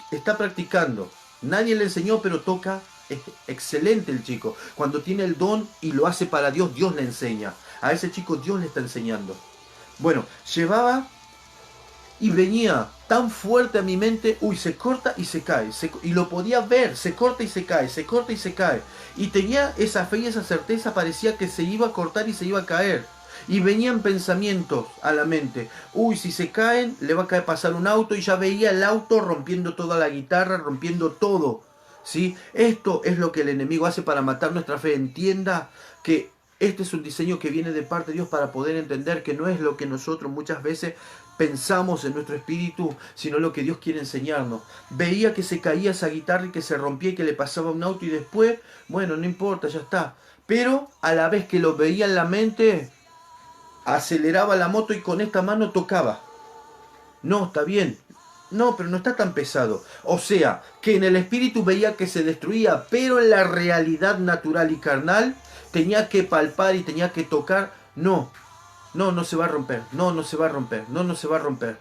está practicando. Nadie le enseñó, pero toca excelente el chico. Cuando tiene el don y lo hace para Dios, Dios le enseña. A ese chico Dios le está enseñando. Bueno, llevaba y venía tan fuerte a mi mente, se corta y se cae, y lo podía ver, se corta y se cae, se corta y se cae, y tenía esa fe y esa certeza, parecía que se iba a cortar y se iba a caer, y venían pensamientos a la mente, si se caen, le va a caer pasar un auto, y ya veía el auto rompiendo toda la guitarra, rompiendo todo, ¿sí? Esto es lo que el enemigo hace para matar nuestra fe. Entienda que este es un diseño que viene de parte de Dios para poder entender que no es lo que nosotros muchas veces pensamos en nuestro espíritu, sino lo que Dios quiere enseñarnos. Veía que se caía esa guitarra y que se rompía y que le pasaba un auto y después, bueno, no importa, ya está. Pero a la vez que lo veía en la mente, aceleraba la moto y con esta mano tocaba. No, está bien. No, pero no está tan pesado. O sea, que en el espíritu veía que se destruía, pero en la realidad natural y carnal tenía que palpar y tenía que tocar. No se va a romper, no se va a romper, no se va a romper.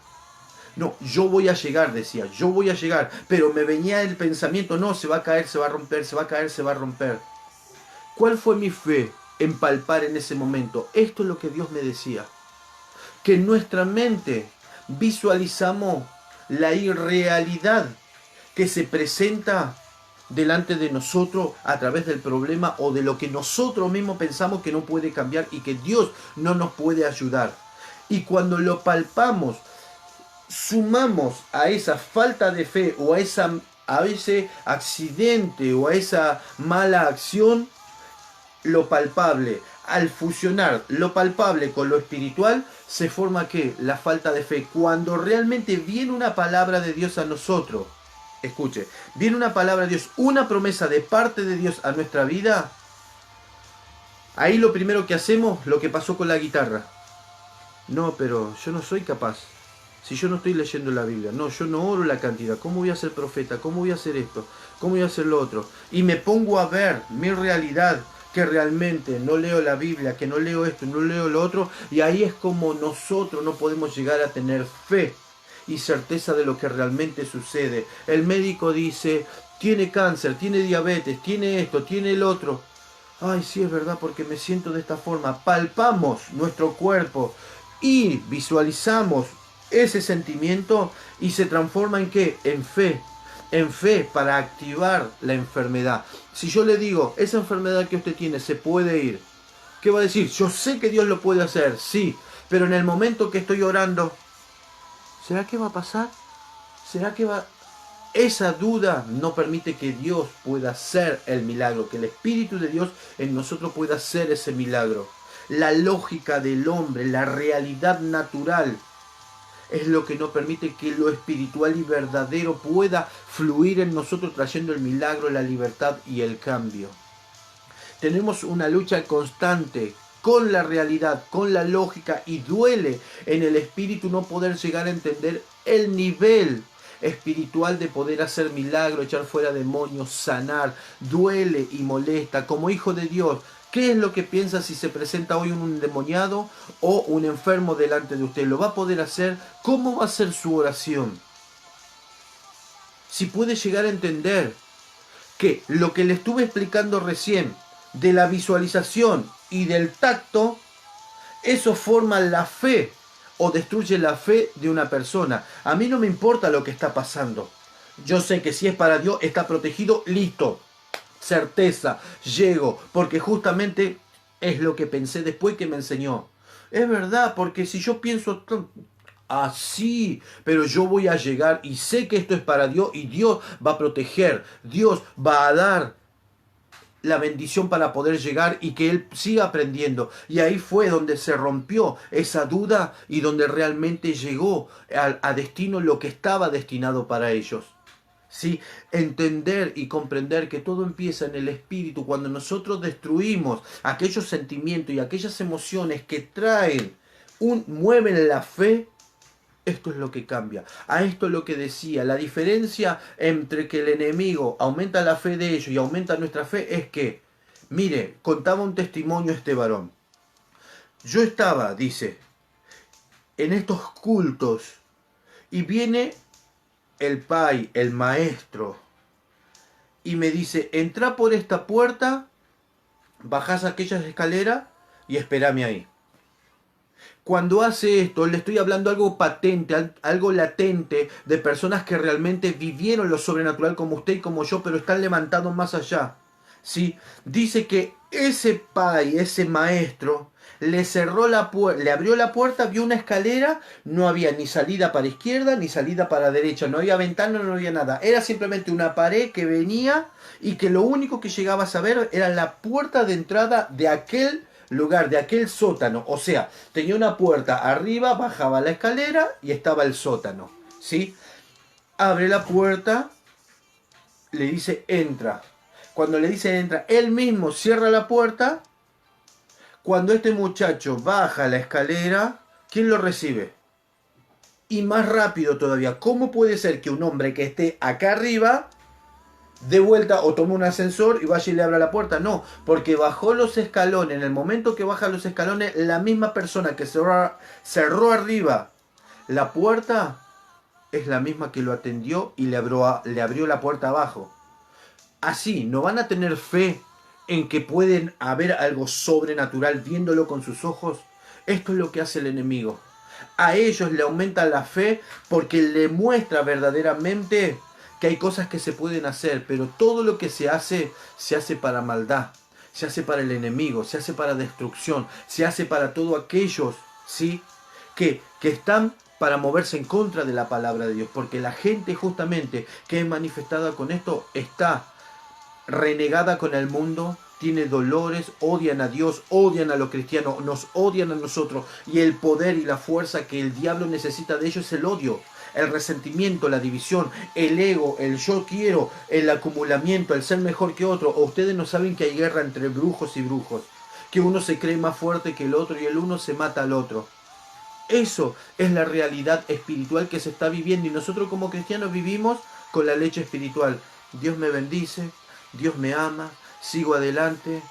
No, yo voy a llegar, decía, yo voy a llegar, pero me venía el pensamiento, no, se va a caer, se va a romper, se va a caer, se va a romper. ¿Cuál fue mi fe en palpar en ese momento? Esto es lo que Dios me decía, que en nuestra mente visualizamos la irrealidad que se presenta delante de nosotros a través del problema o de lo que nosotros mismos pensamos que no puede cambiar y que Dios no nos puede ayudar. Y cuando lo palpamos, sumamos a esa falta de fe o a ese accidente o a esa mala acción, lo palpable. Al fusionar lo palpable con lo espiritual, se forma ¿qué? La falta de fe. Cuando realmente viene una palabra de Dios a nosotros, escuche, viene una palabra de Dios, una promesa de parte de Dios a nuestra vida, ahí lo primero que hacemos, lo que pasó con la guitarra. No, pero yo no soy capaz. Si yo no estoy leyendo la Biblia, no, yo no oro la cantidad. ¿Cómo voy a ser profeta? ¿Cómo voy a hacer esto? ¿Cómo voy a hacer lo otro? Y me pongo a ver mi realidad, que realmente no leo la Biblia, que no leo esto, no leo lo otro, y ahí es como nosotros no podemos llegar a tener fe y certeza de lo que realmente sucede. El médico dice, tiene cáncer, tiene diabetes, tiene esto, tiene el otro. Ay, sí, es verdad, porque me siento de esta forma. Palpamos nuestro cuerpo y visualizamos ese sentimiento y se transforma en ¿qué? En fe para activar la enfermedad. Si yo le digo, esa enfermedad que usted tiene se puede ir, ¿qué va a decir? Yo sé que Dios lo puede hacer, sí, pero en el momento que estoy orando, ¿será que va a pasar? ¿Será que va? Esa duda no permite que Dios pueda hacer el milagro, que el Espíritu de Dios en nosotros pueda hacer ese milagro. La lógica del hombre, la realidad natural, es lo que no permite que lo espiritual y verdadero pueda fluir en nosotros trayendo el milagro, la libertad y el cambio. Tenemos una lucha constante con la realidad, con la lógica, y duele en el espíritu no poder llegar a entender el nivel espiritual de poder hacer milagro, echar fuera demonios, sanar. Duele y molesta. Como hijo de Dios, ¿qué es lo que piensa si se presenta hoy un endemoniado o un enfermo delante de usted? ¿Lo va a poder hacer? ¿Cómo va a ser su oración? Si puede llegar a entender que lo que le estuve explicando recién de la visualización y del tacto, eso forma la fe o destruye la fe de una persona. A mí no me importa lo que está pasando. Yo sé que si es para Dios está protegido, listo. Certeza, llego, porque justamente es lo que pensé después que me enseñó. Es verdad, porque si yo pienso así, pero yo voy a llegar y sé que esto es para Dios y Dios va a proteger, Dios va a dar la bendición para poder llegar y que él siga aprendiendo. Y ahí fue donde se rompió esa duda y donde realmente llegó a destino lo que estaba destinado para ellos. ¿Sí? Entender y comprender que todo empieza en el espíritu. Cuando nosotros destruimos aquellos sentimientos y aquellas emociones que traen, mueven la fe, esto es lo que cambia. A esto es lo que decía. La diferencia entre que el enemigo aumenta la fe de ellos y aumenta nuestra fe es que, mire, contaba un testimonio este varón. Yo estaba, dice, en estos cultos y viene el pai, el maestro, y me dice, entra por esta puerta, bajás aquellas escaleras y espérame ahí. Cuando hace esto, le estoy hablando algo patente, algo latente, de personas que realmente vivieron lo sobrenatural como usted y como yo, pero están levantados más allá. ¿Sí? Dice que ese pai, ese maestro, le cerró la puerta, le abrió la puerta, vio una escalera, no había ni salida para izquierda ni salida para derecha, no había ventana, no había nada. Era simplemente una pared que venía y que lo único que llegaba a saber era la puerta de entrada de aquel lugar, de aquel sótano. O sea, tenía una puerta arriba, bajaba la escalera y estaba el sótano. ¿Sí? Abre la puerta, le dice entra. Cuando le dice entra, él mismo cierra la puerta. Cuando este muchacho baja la escalera, ¿quién lo recibe? Y más rápido todavía, ¿cómo puede ser que un hombre que esté acá arriba de vuelta o tome un ascensor y vaya y le abra la puerta? No, porque bajó los escalones. En el momento que baja los escalones, la misma persona que cerró arriba la puerta es la misma que lo atendió y le abrió la puerta abajo. Así, no van a tener fe en que pueden haber algo sobrenatural viéndolo con sus ojos. Esto es lo que hace el enemigo. A ellos le aumenta la fe porque le muestra verdaderamente que hay cosas que se pueden hacer, pero todo lo que se hace para maldad, se hace para el enemigo, se hace para destrucción, se hace para todos aquellos, ¿sí?, que están para moverse en contra de la palabra de Dios, porque la gente justamente que es manifestada con esto está renegada con el mundo, tiene dolores, odian a Dios, odian a los cristianos, nos odian a nosotros, y el poder y la fuerza que el diablo necesita de ellos es el odio, el resentimiento, la división, el ego, el yo quiero, el acumulamiento, el ser mejor que otro. O ustedes no saben que hay guerra entre brujos y brujos, que uno se cree más fuerte que el otro y el uno se mata al otro. Eso es la realidad espiritual que se está viviendo, y nosotros como cristianos vivimos con la leche espiritual. Dios me bendice, Dios me ama, sigo adelante,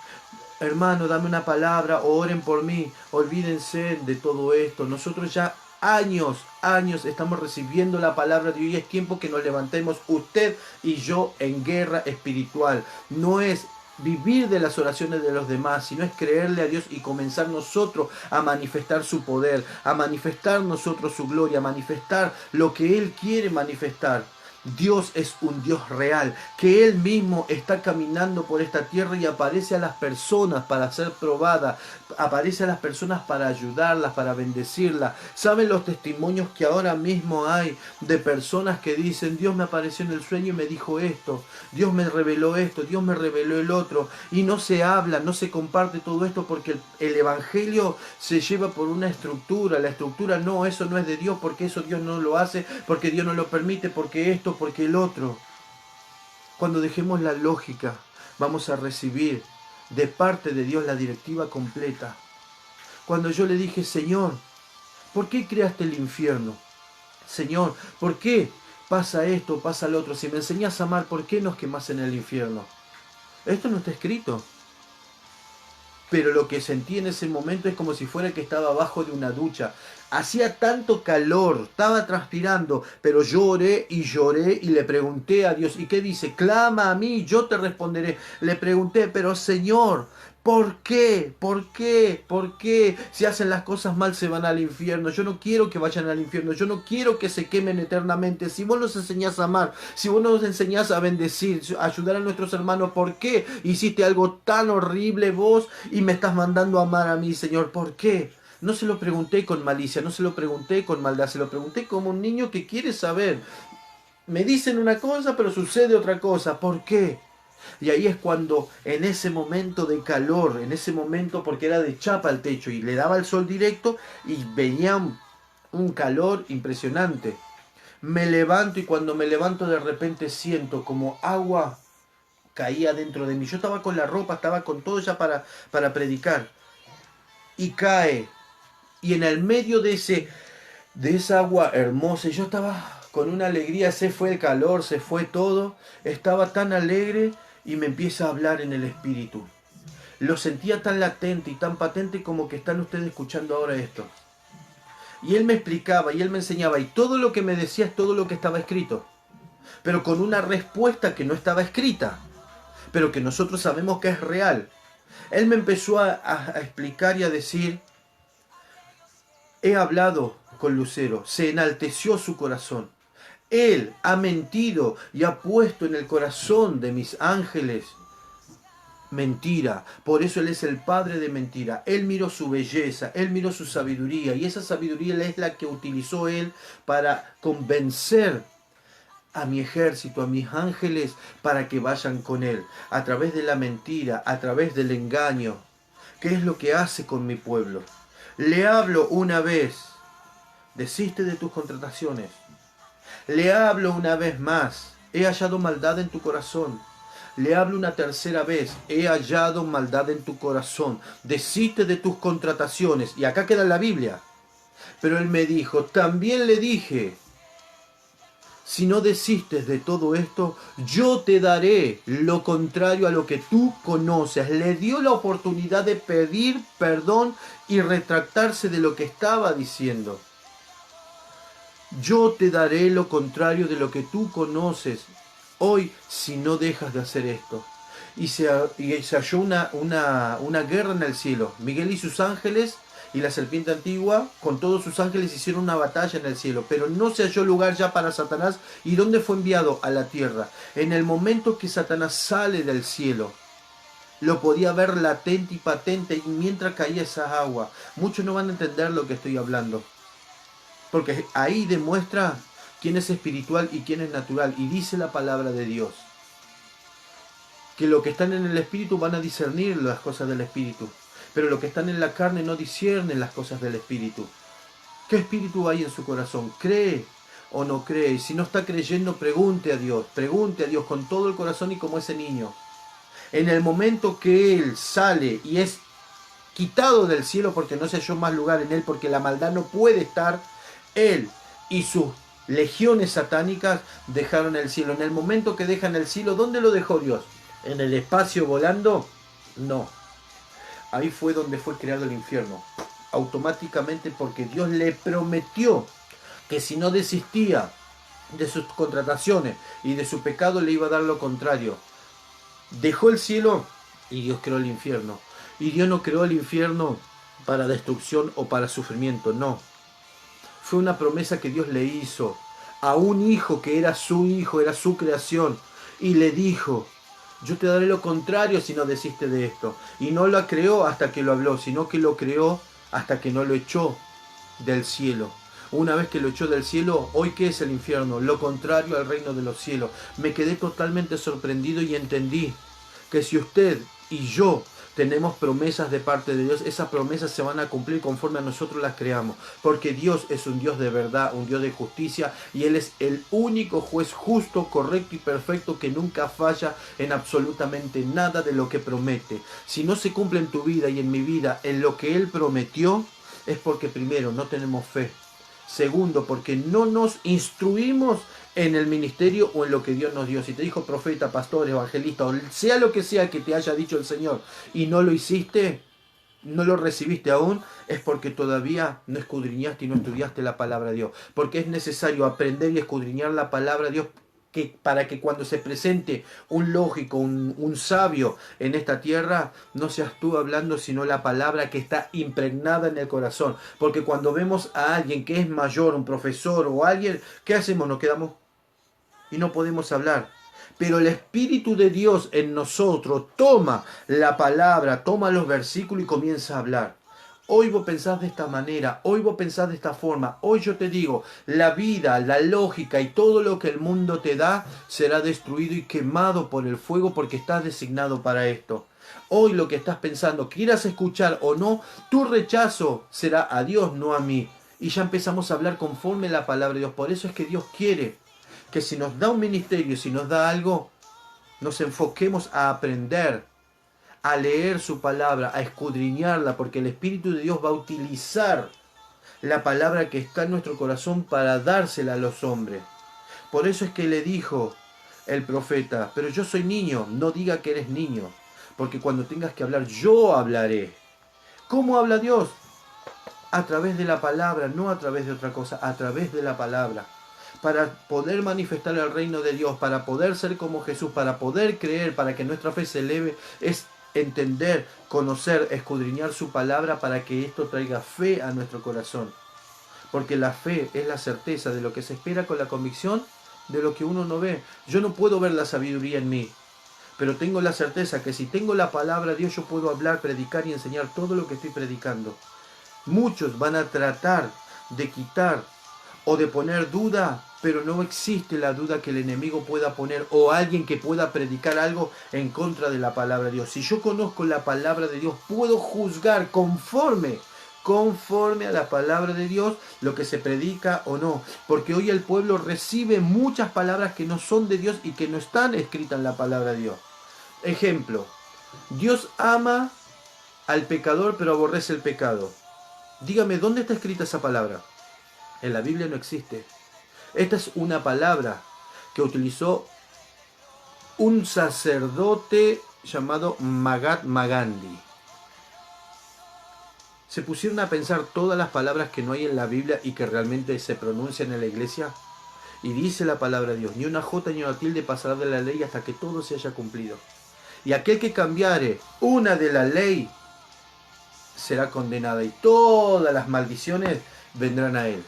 hermano, dame una palabra, o oren por mí, olvídense de todo esto. Nosotros ya años estamos recibiendo la palabra de Dios y es tiempo que nos levantemos usted y yo en guerra espiritual. No es vivir de las oraciones de los demás, sino es creerle a Dios y comenzar nosotros a manifestar su poder, a manifestar nosotros su gloria, a manifestar lo que Él quiere manifestar. Dios es un Dios real, que Él mismo está caminando por esta tierra y aparece a las personas para ser probada, aparece a las personas para ayudarlas, para bendecirlas. ¿Saben los testimonios que ahora mismo hay de personas que dicen: Dios me apareció en el sueño y me dijo esto, Dios me reveló esto, Dios me reveló el otro? Y no se habla, no se comparte todo esto porque el evangelio se lleva por una estructura. La estructura no, eso no es de Dios, porque eso Dios no lo hace, porque Dios no lo permite, porque esto, porque el otro. Cuando dejemos la lógica, vamos a recibir de parte de Dios la directiva completa. Cuando yo le dije: Señor, ¿por qué creaste el infierno? Señor, ¿por qué pasa esto, pasa lo otro? Si me enseñas a amar, ¿por qué nos quemas en el infierno? Esto no está escrito. Pero lo que sentí en ese momento es como si fuera que estaba abajo de una ducha. Hacía tanto calor, estaba transpirando, pero lloré y le pregunté a Dios. ¿Y qué dice? Clama a mí, yo te responderé. Le pregunté: pero Señor, ¿por qué? ¿Por qué? ¿Por qué? Si hacen las cosas mal se van al infierno. Yo no quiero que vayan al infierno. Yo no quiero que se quemen eternamente. Si vos nos enseñás a amar, si vos nos enseñás a bendecir, a ayudar a nuestros hermanos, ¿por qué hiciste algo tan horrible vos y me estás mandando a amar a mí, Señor? ¿Por qué? No se lo pregunté con malicia, no se lo pregunté con maldad, se lo pregunté como un niño que quiere saber. Me dicen una cosa, pero sucede otra cosa. ¿Por qué? Y ahí es cuando, en ese momento de calor, en ese momento, porque era de chapa el techo y le daba el sol directo y venía un calor impresionante. Me levanto y cuando me levanto de repente siento como agua caía dentro de mí. Yo estaba con la ropa, estaba con todo ya para predicar. Y cae. Y en el medio de esa agua hermosa, yo estaba con una alegría, se fue el calor, se fue todo. Estaba tan alegre y me empieza a hablar en el espíritu. Lo sentía tan latente y tan patente como que están ustedes escuchando ahora esto. Y él me explicaba y él me enseñaba y todo lo que me decía es todo lo que estaba escrito. Pero con una respuesta que no estaba escrita, pero que nosotros sabemos que es real. Él me empezó a explicar y a decir: he hablado con Lucero, se enalteció su corazón. Él ha mentido y ha puesto en el corazón de mis ángeles mentira. Por eso Él es el padre de mentira. Él miró su belleza, Él miró su sabiduría. Y esa sabiduría es la que utilizó Él para convencer a mi ejército, a mis ángeles, para que vayan con Él. A través de la mentira, a través del engaño. ¿Qué es lo que hace con mi pueblo? Le hablo una vez: desiste de tus contrataciones. Le hablo una vez más: he hallado maldad en tu corazón. Le hablo una tercera vez: he hallado maldad en tu corazón. Desiste de tus contrataciones. Y acá queda en la Biblia. Pero él me dijo, también le dije: si no desistes de todo esto, yo te daré lo contrario a lo que tú conoces. Le dio la oportunidad de pedir perdón y retractarse de lo que estaba diciendo. Yo te daré lo contrario de lo que tú conoces hoy si no dejas de hacer esto. Y se halló una guerra en el cielo. Miguel y sus ángeles y la serpiente antigua con todos sus ángeles hicieron una batalla en el cielo, pero no se halló lugar ya para Satanás. ¿Y dónde fue enviado? A la tierra. En el momento que Satanás sale del cielo, lo podía ver latente y patente y mientras caía esa agua. Muchos no van a entender lo que estoy hablando, porque ahí demuestra quién es espiritual y quién es natural. Y dice la palabra de Dios que los que están en el espíritu van a discernir las cosas del espíritu, pero los que están en la carne no disciernen las cosas del espíritu. ¿Qué espíritu hay en su corazón? ¿Cree o no cree? Y si no está creyendo, pregunte a Dios con todo el corazón y como ese niño. En el momento que él sale y es quitado del cielo porque no se halló más lugar en él, porque la maldad no puede estar, él y sus legiones satánicas dejaron el cielo. En el momento que dejan el cielo, ¿dónde lo dejó Dios? ¿En el espacio volando? No. ahí fue donde fue creado el infierno. Automáticamente, porque Dios le prometió que si no desistía de sus contrataciones y de su pecado, le iba a dar lo contrario. Dejó el cielo y Dios creó el infierno. Y Dios no creó el infierno para destrucción o para sufrimiento, no. Fue una promesa que Dios le hizo a un hijo que era su creación. Y le dijo, yo te daré lo contrario si no desistes de esto. Y no lo creó hasta que lo habló, sino que lo creó hasta que no lo echó del cielo. Una vez que lo echó del cielo, ¿hoy qué es el infierno? Lo contrario al reino de los cielos. Me quedé totalmente sorprendido y entendí que si usted y yo tenemos promesas de parte de Dios, esas promesas se van a cumplir conforme a nosotros las creamos. Porque Dios es un Dios de verdad, un Dios de justicia, y Él es el único juez justo, correcto y perfecto que nunca falla en absolutamente nada de lo que promete. Si no se cumple en tu vida y en mi vida en lo que Él prometió, es porque primero no tenemos fe. Segundo, porque no nos instruimos en el ministerio o en lo que Dios nos dio. Si te dijo profeta, pastor, evangelista, o sea lo que sea que te haya dicho el Señor y no lo hiciste, no lo recibiste aún, es porque todavía no escudriñaste y no estudiaste la palabra de Dios. Porque es necesario aprender y escudriñar la palabra de Dios para que cuando se presente un lógico, un sabio en esta tierra, no seas tú hablando, sino la palabra que está impregnada en el corazón. Porque cuando vemos a alguien que es mayor, un profesor o alguien, ¿qué hacemos? Nos quedamos y no podemos hablar. Pero el Espíritu de Dios en nosotros toma la palabra, toma los versículos y comienza a hablar. Hoy vos pensás de esta manera, hoy vos pensás de esta forma. Hoy yo te digo, la vida, la lógica y todo lo que el mundo te da será destruido y quemado por el fuego porque estás designado para esto. Hoy lo que estás pensando, quieras escuchar o no, tu rechazo será a Dios, no a mí. Y ya empezamos a hablar conforme a la palabra de Dios. Por eso es que Dios quiere que si nos da un ministerio, si nos da algo, nos enfoquemos a aprender, a leer su palabra, a escudriñarla, porque el Espíritu de Dios va a utilizar la palabra que está en nuestro corazón para dársela a los hombres. Por eso es que le dijo el profeta, pero yo soy niño, no diga que eres niño, porque cuando tengas que hablar, yo hablaré. ¿Cómo habla Dios? A través de la palabra, no a través de otra cosa, a través de la palabra. Para poder manifestar el reino de Dios, para poder ser como Jesús, para poder creer, para que nuestra fe se eleve, es entender, conocer, escudriñar su palabra para que esto traiga fe a nuestro corazón. Porque la fe es la certeza de lo que se espera con la convicción de lo que uno no ve. Yo no puedo ver la sabiduría en mí, pero tengo la certeza que si tengo la palabra de Dios yo puedo hablar, predicar y enseñar todo lo que estoy predicando. Muchos van a tratar de quitar o de poner duda, pero no existe la duda que el enemigo pueda poner o alguien que pueda predicar algo en contra de la palabra de Dios. Si yo conozco la palabra de Dios, puedo juzgar conforme a la palabra de Dios lo que se predica o no. Porque hoy el pueblo recibe muchas palabras que no son de Dios y que no están escritas en la palabra de Dios. Ejemplo, Dios ama al pecador pero aborrece el pecado. Dígame, ¿dónde está escrita esa palabra? En la Biblia no existe. Esta es una palabra que utilizó un sacerdote llamado Mahatma Gandhi. ¿Se pusieron a pensar todas las palabras que no hay en la Biblia y que realmente se pronuncian en la iglesia? Y dice la palabra de Dios, ni una jota ni una tilde pasará de la ley hasta que todo se haya cumplido. Y aquel que cambiare una de la ley será condenada y todas las maldiciones vendrán a él.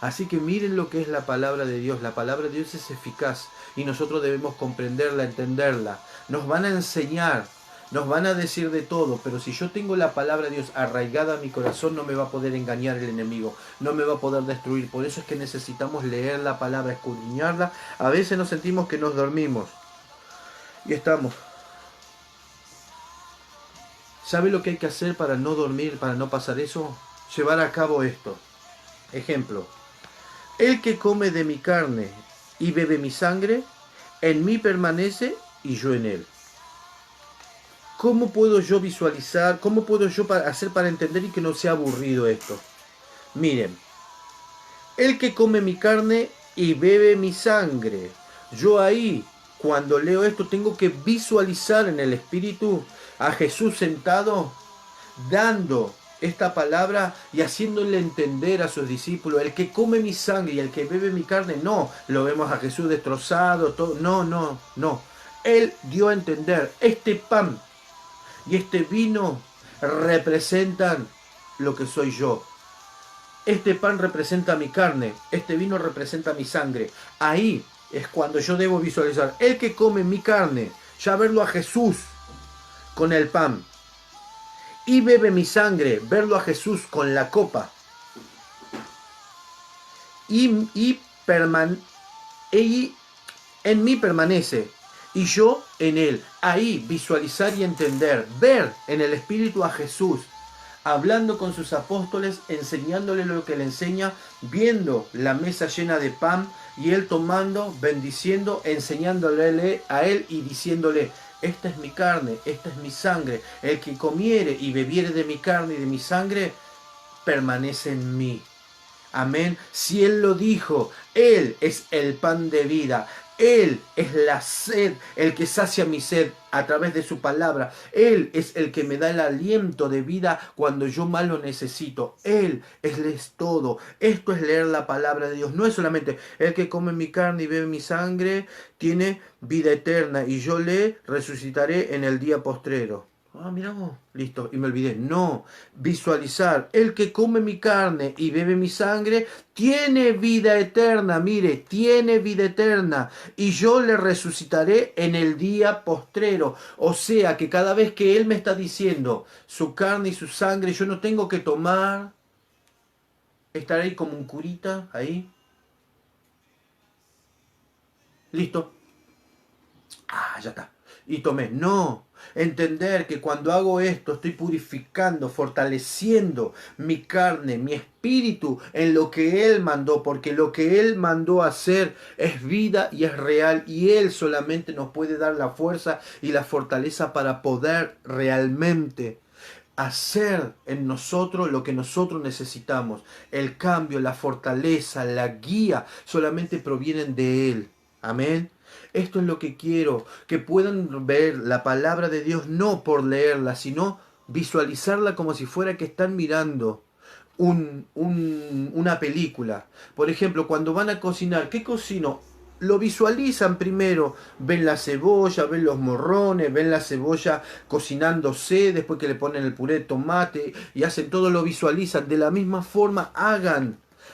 Así que miren lo que es la palabra de Dios. La palabra de Dios es eficaz y nosotros debemos comprenderla, entenderla. Nos van a enseñar, nos van a decir de todo, pero si yo tengo la palabra de Dios arraigada a mi corazón, no me va a poder engañar el enemigo, no me va a poder destruir. Por eso es que necesitamos leer la palabra, escudriñarla. A veces nos sentimos que nos dormimos y estamos. ¿Sabe lo que hay que hacer para no dormir, para no pasar eso? Llevar a cabo esto. Ejemplo. El que come de mi carne y bebe mi sangre, en mí permanece y yo en él. ¿Cómo puedo yo visualizar? ¿Cómo puedo yo hacer para entender y que no sea aburrido esto? Miren, el que come mi carne y bebe mi sangre. Yo ahí, cuando leo esto, tengo que visualizar en el espíritu a Jesús sentado dando esta palabra y haciéndole entender a sus discípulos, el que come mi sangre y el que bebe mi carne, no, lo vemos a Jesús destrozado, todo, no. Él dio a entender, este pan y este vino representan lo que soy yo. Este pan representa mi carne, este vino representa mi sangre. Ahí es cuando yo debo visualizar, el que come mi carne, ya verlo a Jesús con el pan, y bebe mi sangre, verlo a Jesús con la copa, y en mí permanece, y yo en él. Ahí visualizar y entender, ver en el Espíritu a Jesús, hablando con sus apóstoles, enseñándole lo que le enseña, viendo la mesa llena de pan, y él tomando, bendiciendo, enseñándole a él y diciéndole, esta es mi carne, esta es mi sangre, el que comiere y bebiere de mi carne y de mi sangre, permanece en mí. Amén. Si Él lo dijo, Él es el pan de vida. Él es la sed, el que sacia mi sed a través de su palabra. Él es el que me da el aliento de vida cuando yo más lo necesito. Él es todo. Esto es leer la palabra de Dios. No es solamente el que come mi carne y bebe mi sangre, tiene vida eterna y yo le resucitaré en el día postrero. Mira vos, listo, y me olvidé. No, visualizar, el que come mi carne y bebe mi sangre, tiene vida eterna, mire, tiene vida eterna, y yo le resucitaré en el día postrero. O sea, que cada vez que Él me está diciendo su carne y su sangre, yo no tengo que tomar, estar ahí como un curita, ahí. Listo. Ya está. Y tomé. No. Entender que cuando hago esto estoy purificando, fortaleciendo mi carne, mi espíritu en lo que Él mandó, porque lo que Él mandó hacer es vida y es real, y Él solamente nos puede dar la fuerza y la fortaleza para poder realmente hacer en nosotros lo que nosotros necesitamos. El cambio, la fortaleza, la guía solamente provienen de Él. Amén. Esto es lo que quiero, que puedan ver la palabra de Dios no por leerla, sino visualizarla como si fuera que están mirando una película. Por ejemplo, cuando van a cocinar, ¿qué cocino? Lo visualizan primero, ven la cebolla, ven los morrones, ven la cebolla cocinándose, después que le ponen el puré de tomate y hacen todo, lo visualizan. De la misma forma,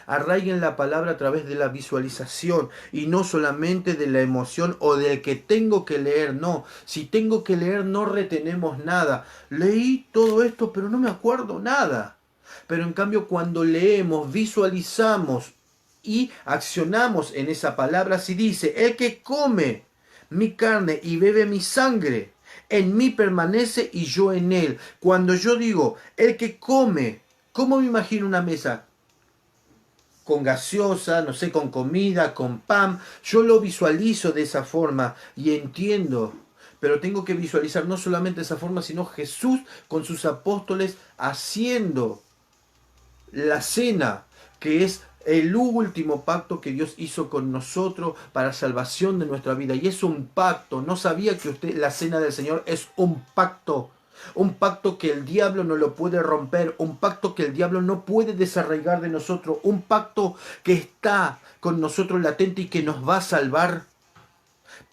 arraiguen la palabra a través de la visualización y no solamente de la emoción o del que tengo que leer. No, si tengo que leer no retenemos nada. Leí todo esto pero no me acuerdo nada. Pero en cambio cuando leemos, visualizamos y accionamos en esa palabra, si dice, el que come mi carne y bebe mi sangre, en mí permanece y yo en él. Cuando yo digo, el que come, ¿cómo me imagino una mesa? Con gaseosa, no sé, con comida, con pan. Yo lo visualizo de esa forma y entiendo. Pero tengo que visualizar no solamente de esa forma, sino Jesús con sus apóstoles haciendo la cena, que es el último pacto que Dios hizo con nosotros para salvación de nuestra vida. Y es un pacto. No sabía que la cena del Señor es un pacto. Un pacto que el diablo no lo puede romper, un pacto que el diablo no puede desarraigar de nosotros, un pacto que está con nosotros latente y que nos va a salvar.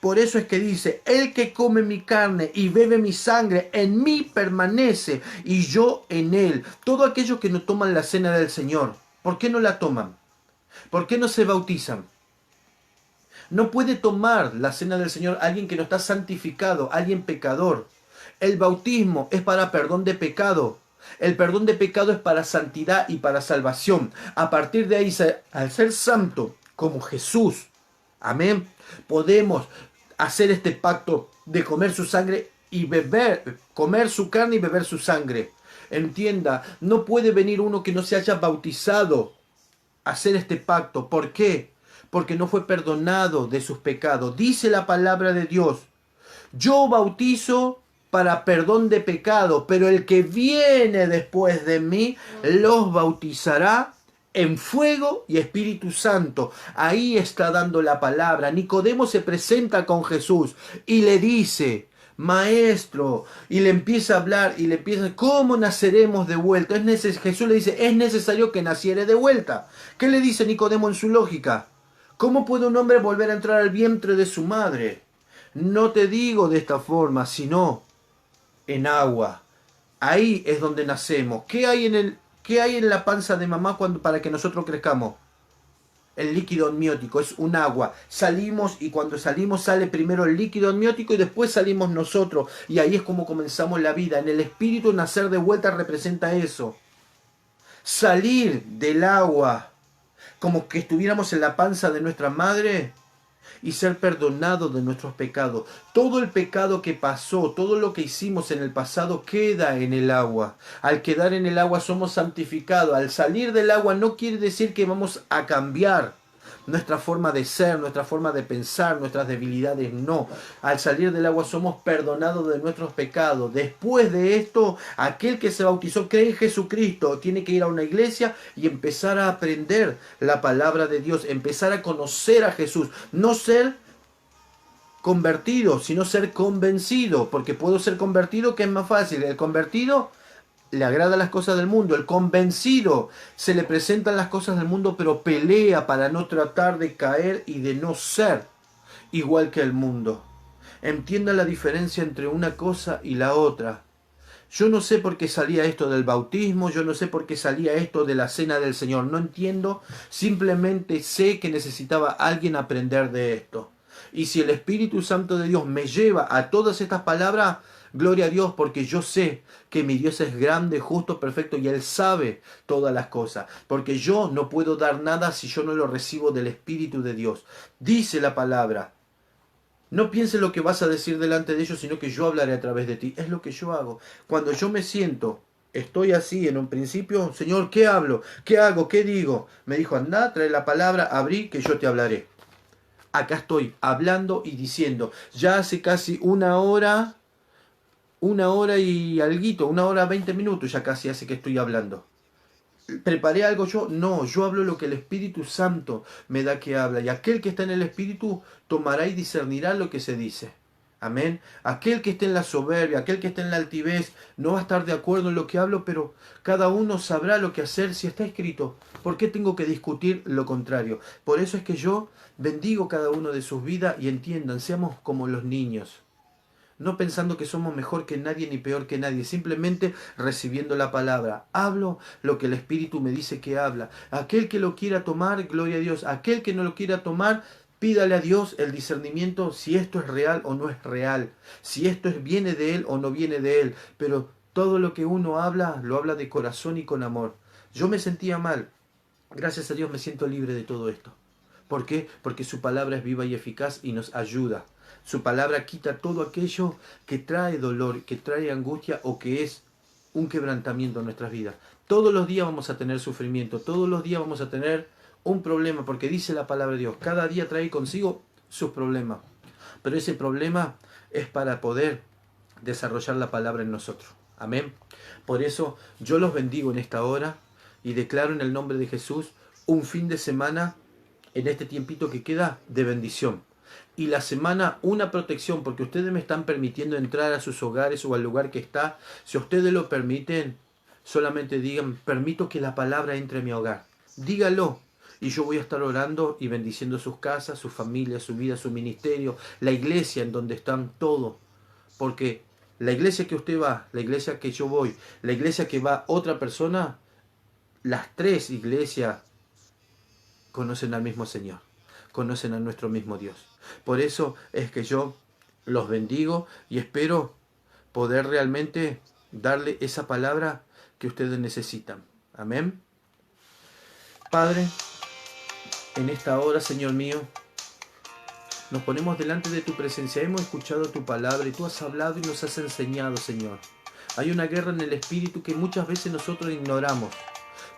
Por eso es que dice, el que come mi carne y bebe mi sangre, en mí permanece y yo en él. Todo aquellos que no toman la cena del Señor, ¿por qué no la toman? ¿Por qué no se bautizan? No puede tomar la cena del Señor alguien que no está santificado, alguien pecador. El bautismo es para perdón de pecado. El perdón de pecado es para santidad y para salvación. A partir de ahí, al ser santo como Jesús, amén, podemos hacer este pacto de comer su sangre y beber, comer su carne y beber su sangre. Entienda, no puede venir uno que no se haya bautizado a hacer este pacto. ¿Por qué? Porque no fue perdonado de sus pecados. Dice la palabra de Dios, yo bautizo para perdón de pecado, pero el que viene después de mí los bautizará en fuego y Espíritu Santo. Ahí está dando la palabra. Nicodemo se presenta con Jesús y le dice, maestro, y le empieza a hablar y le empieza, ¿cómo naceremos de vuelta? Jesús le dice, es necesario que naciere de vuelta. ¿Qué le dice Nicodemo en su lógica? ¿Cómo puede un hombre volver a entrar al vientre de su madre? No te digo de esta forma, sino en agua. Ahí es donde nacemos. ¿Qué hay en la panza de mamá para que nosotros crezcamos? El líquido amniótico, es un agua. Salimos y cuando salimos sale primero el líquido amniótico y después salimos nosotros. Y ahí es como comenzamos la vida. En el espíritu nacer de vuelta representa eso. Salir del agua como que estuviéramos en la panza de nuestra madre y ser perdonados de nuestros pecados. Todo el pecado que pasó, todo lo que hicimos en el pasado queda en el agua. Al quedar en el agua somos santificados. Al salir del agua no quiere decir que vamos a cambiar nuestra forma de ser, nuestra forma de pensar, nuestras debilidades, no. Al salir del agua somos perdonados de nuestros pecados. Después de esto, aquel que se bautizó cree en Jesucristo, tiene que ir a una iglesia y empezar a aprender la palabra de Dios, empezar a conocer a Jesús, no ser convertido, sino ser convencido, porque puedo ser convertido, que es más fácil. El convertido le agrada las cosas del mundo. El convencido se le presentan las cosas del mundo, pero pelea para no tratar de caer y de no ser igual que el mundo. Entienda la diferencia entre una cosa y la otra. Yo no sé por qué salía esto del bautismo, yo no sé por qué salía esto de la cena del Señor, no entiendo, simplemente sé que necesitaba alguien aprender de esto. Y si el Espíritu Santo de Dios me lleva a todas estas palabras, gloria a Dios, porque yo sé que mi Dios es grande, justo, perfecto y Él sabe todas las cosas. Porque yo no puedo dar nada si yo no lo recibo del Espíritu de Dios. Dice la palabra, no pienses lo que vas a decir delante de ellos, sino que yo hablaré a través de ti. Es lo que yo hago. Cuando yo me siento, estoy así en un principio, Señor, ¿qué hablo? ¿Qué hago? ¿Qué digo? Me dijo, anda, trae la palabra, abrí, que yo te hablaré. Acá estoy hablando y diciendo. Ya hace casi una hora y alguito, 1 hora 20 minutos ya casi hace que estoy hablando. ¿Preparé algo yo? No, yo hablo lo que el Espíritu Santo me da que habla. Y aquel que está en el Espíritu tomará y discernirá lo que se dice. Amén. Aquel que esté en la soberbia, aquel que esté en la altivez, no va a estar de acuerdo en lo que hablo, pero cada uno sabrá lo que hacer si está escrito. ¿Por qué tengo que discutir lo contrario? Por eso es que yo bendigo cada uno de sus vidas y entiendan, seamos como los niños. No pensando que somos mejor que nadie ni peor que nadie, simplemente recibiendo la palabra. Hablo lo que el Espíritu me dice que habla. Aquel que lo quiera tomar, gloria a Dios. Aquel que no lo quiera tomar, pídale a Dios el discernimiento si esto es real o no es real. Si esto viene de Él o no viene de Él. Pero todo lo que uno habla, lo habla de corazón y con amor. Yo me sentía mal. Gracias a Dios me siento libre de todo esto. ¿Por qué? Porque su palabra es viva y eficaz y nos ayuda. Su palabra quita todo aquello que trae dolor, que trae angustia o que es un quebrantamiento en nuestras vidas. Todos los días vamos a tener sufrimiento, todos los días vamos a tener un problema, porque dice la palabra de Dios, cada día trae consigo sus problemas. Pero ese problema es para poder desarrollar la palabra en nosotros. Amén. Por eso yo los bendigo en esta hora y declaro en el nombre de Jesús un fin de semana en este tiempito que queda de bendición. Y la semana una protección, porque ustedes me están permitiendo entrar a sus hogares o al lugar que está. Si ustedes lo permiten, solamente digan, permito que la palabra entre a mi hogar. Dígalo. Y yo voy a estar orando y bendiciendo sus casas, sus familias, su vida, su ministerio, la iglesia en donde están todos. Porque la iglesia que usted va, la iglesia que yo voy, la iglesia que va otra persona, las tres iglesias conocen al mismo Señor, conocen a nuestro mismo Dios. Por eso es que yo los bendigo y espero poder realmente darle esa palabra que ustedes necesitan. Amén. Padre, en esta hora, Señor mío, nos ponemos delante de tu presencia. Hemos escuchado tu palabra y tú has hablado y nos has enseñado, Señor. Hay una guerra en el Espíritu que muchas veces nosotros ignoramos,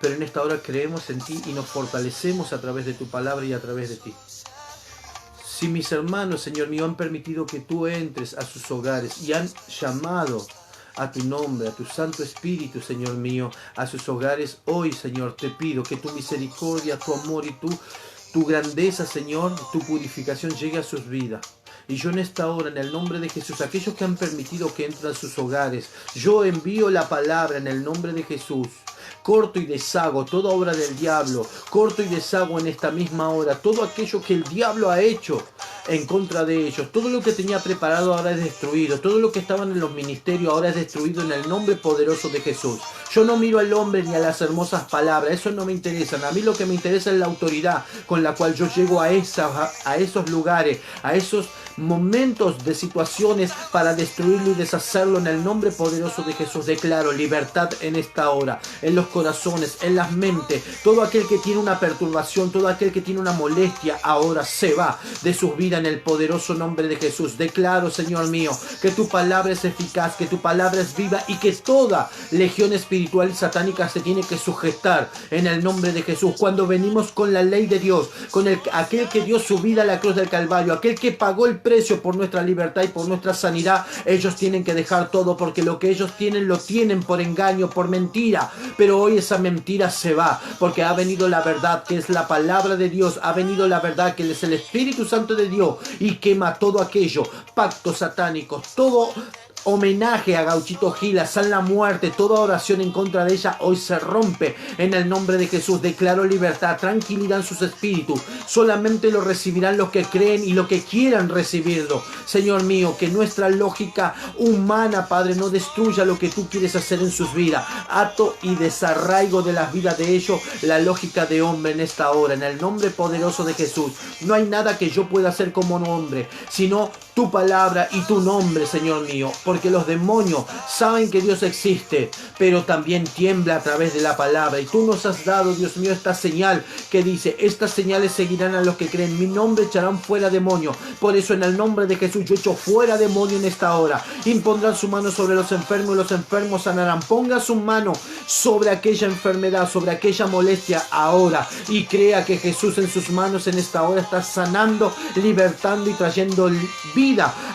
pero en esta hora creemos en ti y nos fortalecemos a través de tu palabra y a través de ti. Si mis hermanos, Señor mío, han permitido que tú entres a sus hogares y han llamado a tu nombre, a tu Santo Espíritu, Señor mío, a sus hogares, hoy, Señor, te pido que tu misericordia, tu amor y tu grandeza, Señor, tu purificación llegue a sus vidas. Y yo en esta hora, en el nombre de Jesús, aquellos que han permitido que entren a sus hogares, yo envío la palabra en el nombre de Jesús. Corto y deshago toda obra del diablo, corto y deshago en esta misma hora todo aquello que el diablo ha hecho en contra de ellos. Todo lo que tenía preparado ahora es destruido, todo lo que estaban en los ministerios ahora es destruido en el nombre poderoso de Jesús. Yo no miro al hombre ni a las hermosas palabras, eso no me interesa. A mí lo que me interesa es la autoridad con la cual yo llego a esos lugares, a esos momentos de situaciones para destruirlo y deshacerlo en el nombre poderoso de Jesús. Declaro libertad en esta hora, en los corazones, en las mentes. Todo aquel que tiene una perturbación, todo aquel que tiene una molestia, ahora se va de sus vidas en el poderoso nombre de Jesús. Declaro, Señor mío, que tu palabra es eficaz, que tu palabra es viva y que toda legión espiritual y satánica se tiene que sujetar en el nombre de Jesús. Cuando venimos con la ley de Dios, con aquel que dio su vida a la cruz del Calvario, aquel que pagó el precio por nuestra libertad y por nuestra sanidad, ellos tienen que dejar todo, porque lo que ellos tienen lo tienen por engaño, por mentira. Pero hoy esa mentira se va, porque ha venido la verdad, que es la palabra de Dios. Ha venido la verdad, que es el Espíritu Santo de Dios, y quema todo aquello, pactos satánicos, todo homenaje a Gauchito Gil, a San la Muerte, toda oración en contra de ella hoy se rompe en el nombre de Jesús. Declaro libertad, tranquilidad en sus espíritus. Solamente lo recibirán los que creen y los que quieran recibirlo. Señor mío, que nuestra lógica humana, Padre, no destruya lo que tú quieres hacer en sus vidas. Ato y desarraigo de las vidas de ellos la lógica de hombre en esta hora, en el nombre poderoso de Jesús. No hay nada que yo pueda hacer como hombre, sino tu palabra y tu nombre, Señor mío, porque los demonios saben que Dios existe, pero también tiembla a través de la palabra. Y tú nos has dado, Dios mío, esta señal que dice: estas señales seguirán a los que creen, mi nombre echarán fuera demonios. Por eso en el nombre de Jesús yo echo fuera demonio en esta hora. Impondrán su mano sobre los enfermos y los enfermos sanarán. Ponga su mano sobre aquella enfermedad, sobre aquella molestia ahora, y crea que Jesús en sus manos en esta hora está sanando, libertando y trayendo vida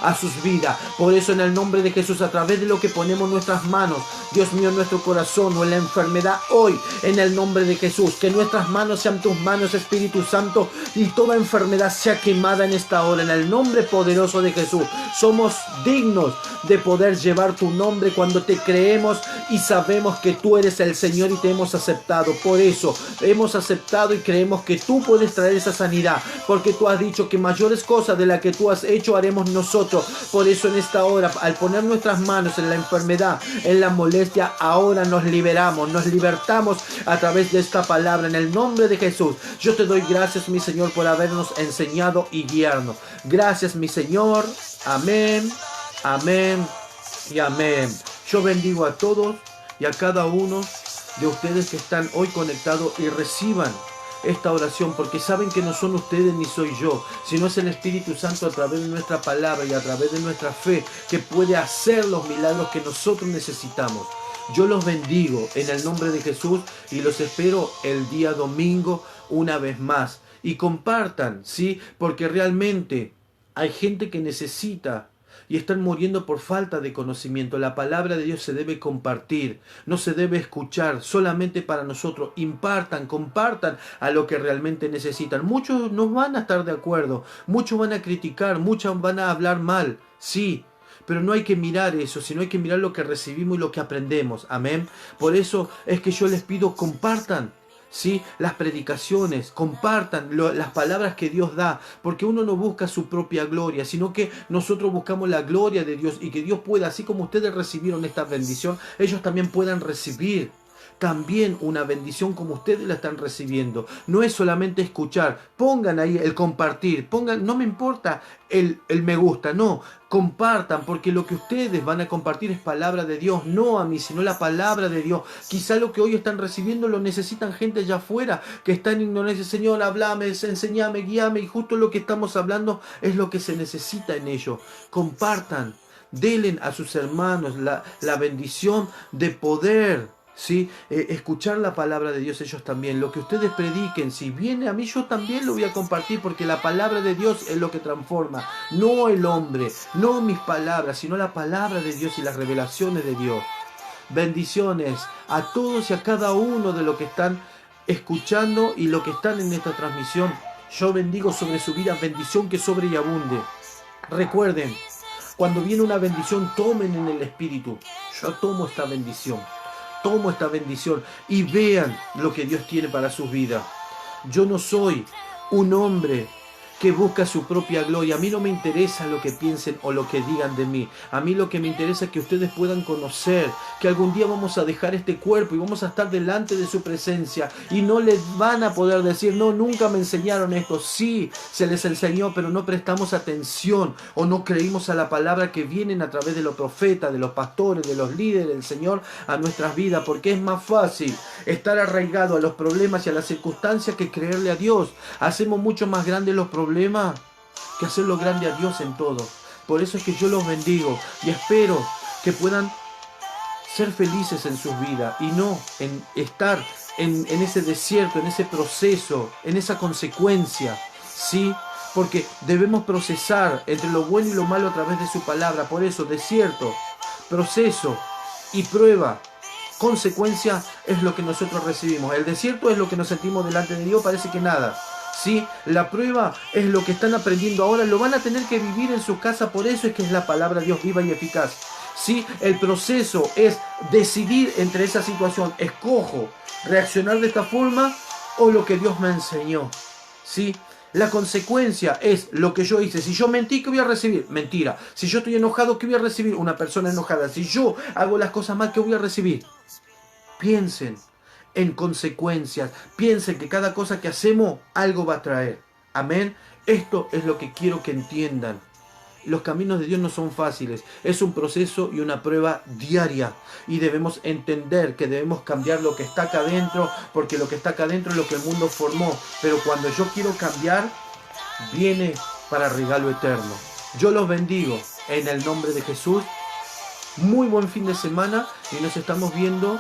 a sus vidas. Por eso en el nombre de Jesús, a través de lo que ponemos nuestras manos, Dios mío, en nuestro corazón o en la enfermedad, hoy en el nombre de Jesús, que nuestras manos sean tus manos, Espíritu Santo, y toda enfermedad sea quemada en esta hora, en el nombre poderoso de Jesús. Somos dignos de poder llevar tu nombre cuando te creemos y sabemos que tú eres el Señor y te hemos aceptado. Por eso hemos aceptado y creemos que tú puedes traer esa sanidad, porque tú has dicho que mayores cosas de las que tú has hecho haremos nosotros. Por eso en esta hora, al poner nuestras manos en la enfermedad, en la molestia, ahora nos liberamos, nos libertamos a través de esta palabra en el nombre de Jesús. Yo te doy gracias, mi Señor, por habernos enseñado y guiarnos. Gracias, mi Señor. Amén, amén y amén. Yo bendigo a todos y a cada uno de ustedes que están hoy conectados y reciban esta oración, porque saben que no son ustedes ni soy yo, sino es el Espíritu Santo a través de nuestra palabra y a través de nuestra fe que puede hacer los milagros que nosotros necesitamos. Yo los bendigo en el nombre de Jesús y los espero el día domingo una vez más. Y compartan, ¿sí? Porque realmente hay gente que necesita y están muriendo por falta de conocimiento. La palabra de Dios se debe compartir, no se debe escuchar solamente para nosotros. Impartan, compartan a lo que realmente necesitan. Muchos no van a estar de acuerdo, muchos van a criticar, muchos van a hablar mal, sí, pero no hay que mirar eso, sino hay que mirar lo que recibimos y lo que aprendemos. Amén. Por eso es que yo les pido, compartan, ¿sí? Las predicaciones, compartan las palabras que Dios da, porque uno no busca su propia gloria, sino que nosotros buscamos la gloria de Dios, y que Dios pueda, así como ustedes recibieron esta bendición, ellos también puedan recibir también una bendición como ustedes la están recibiendo. No es solamente escuchar, pongan ahí el compartir, pongan, no me importa el me gusta, no, compartan, porque lo que ustedes van a compartir es palabra de Dios, no a mí, sino la palabra de Dios. Quizá lo que hoy están recibiendo lo necesitan gente allá afuera que está en ignorancia. Señor, háblame, enséñame, guíame, y justo lo que estamos hablando es lo que se necesita en ellos. Compartan, denle a sus hermanos la bendición de poder, ¿sí? Escuchar la palabra de Dios ellos también. Lo que ustedes prediquen, si viene a mí, yo también lo voy a compartir, porque la palabra de Dios es lo que transforma, no el hombre, no mis palabras, sino la palabra de Dios y las revelaciones de Dios. Bendiciones a todos y a cada uno de los que están escuchando y los que están en esta transmisión. Yo bendigo sobre su vida bendición que sobre y abunde. Recuerden, cuando viene una bendición, tomen en el espíritu. Yo tomo esta bendición. Tomo esta bendición y vean lo que Dios tiene para sus vidas. Yo no soy un hombre que busca su propia gloria. A mí no me interesa lo que piensen o lo que digan de mí. A mí lo que me interesa es que ustedes puedan conocer que algún día vamos a dejar este cuerpo y vamos a estar delante de su presencia y no les van a poder decir, no, nunca me enseñaron esto. Sí, se les enseñó, pero no prestamos atención o no creímos a la palabra que vienen a través de los profetas, de los pastores, de los líderes del Señor a nuestras vidas, porque es más fácil estar arraigado a los problemas y a las circunstancias que creerle a Dios. Hacemos mucho más grandes los problemas que hacerlo grande a Dios en todo. Por eso es que yo los bendigo y espero que puedan ser felices en sus vidas y no en estar en ese desierto, en ese proceso, en esa consecuencia, ¿sí? Porque debemos procesar entre lo bueno y lo malo a través de su palabra. Por eso, desierto, proceso y prueba, consecuencia es lo que nosotros recibimos. El desierto es lo que nos sentimos delante de Dios, parece que nada. ¿Sí? La prueba es lo que están aprendiendo ahora, lo van a tener que vivir en su casa, por eso es que es la palabra de Dios viva y eficaz. ¿Sí? El proceso es decidir entre esa situación, escojo reaccionar de esta forma o lo que Dios me enseñó. ¿Sí? La consecuencia es lo que yo hice. Si yo mentí, ¿qué voy a recibir? Mentira. Si yo estoy enojado, ¿qué voy a recibir? Una persona enojada. Si yo hago las cosas mal, ¿qué voy a recibir? Piensen en consecuencias. Piensen que cada cosa que hacemos algo va a traer. Amén. Esto es lo que quiero que entiendan. Los caminos de Dios no son fáciles. Es un proceso y una prueba diaria. Y debemos entender que debemos cambiar lo que está acá adentro, porque lo que está acá adentro es lo que el mundo formó. Pero cuando yo quiero cambiar, viene para regalo eterno. Yo los bendigo en el nombre de Jesús. Muy buen fin de semana y nos estamos viendo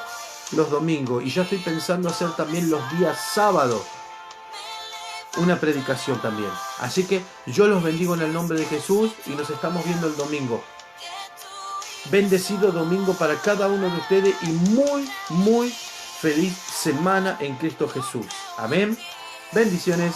los domingos, y ya estoy pensando hacer también los días sábados una predicación también. Así que yo los bendigo en el nombre de Jesús y nos estamos viendo el domingo. Bendecido domingo para cada uno de ustedes y muy feliz semana en Cristo Jesús. Amén. Bendiciones.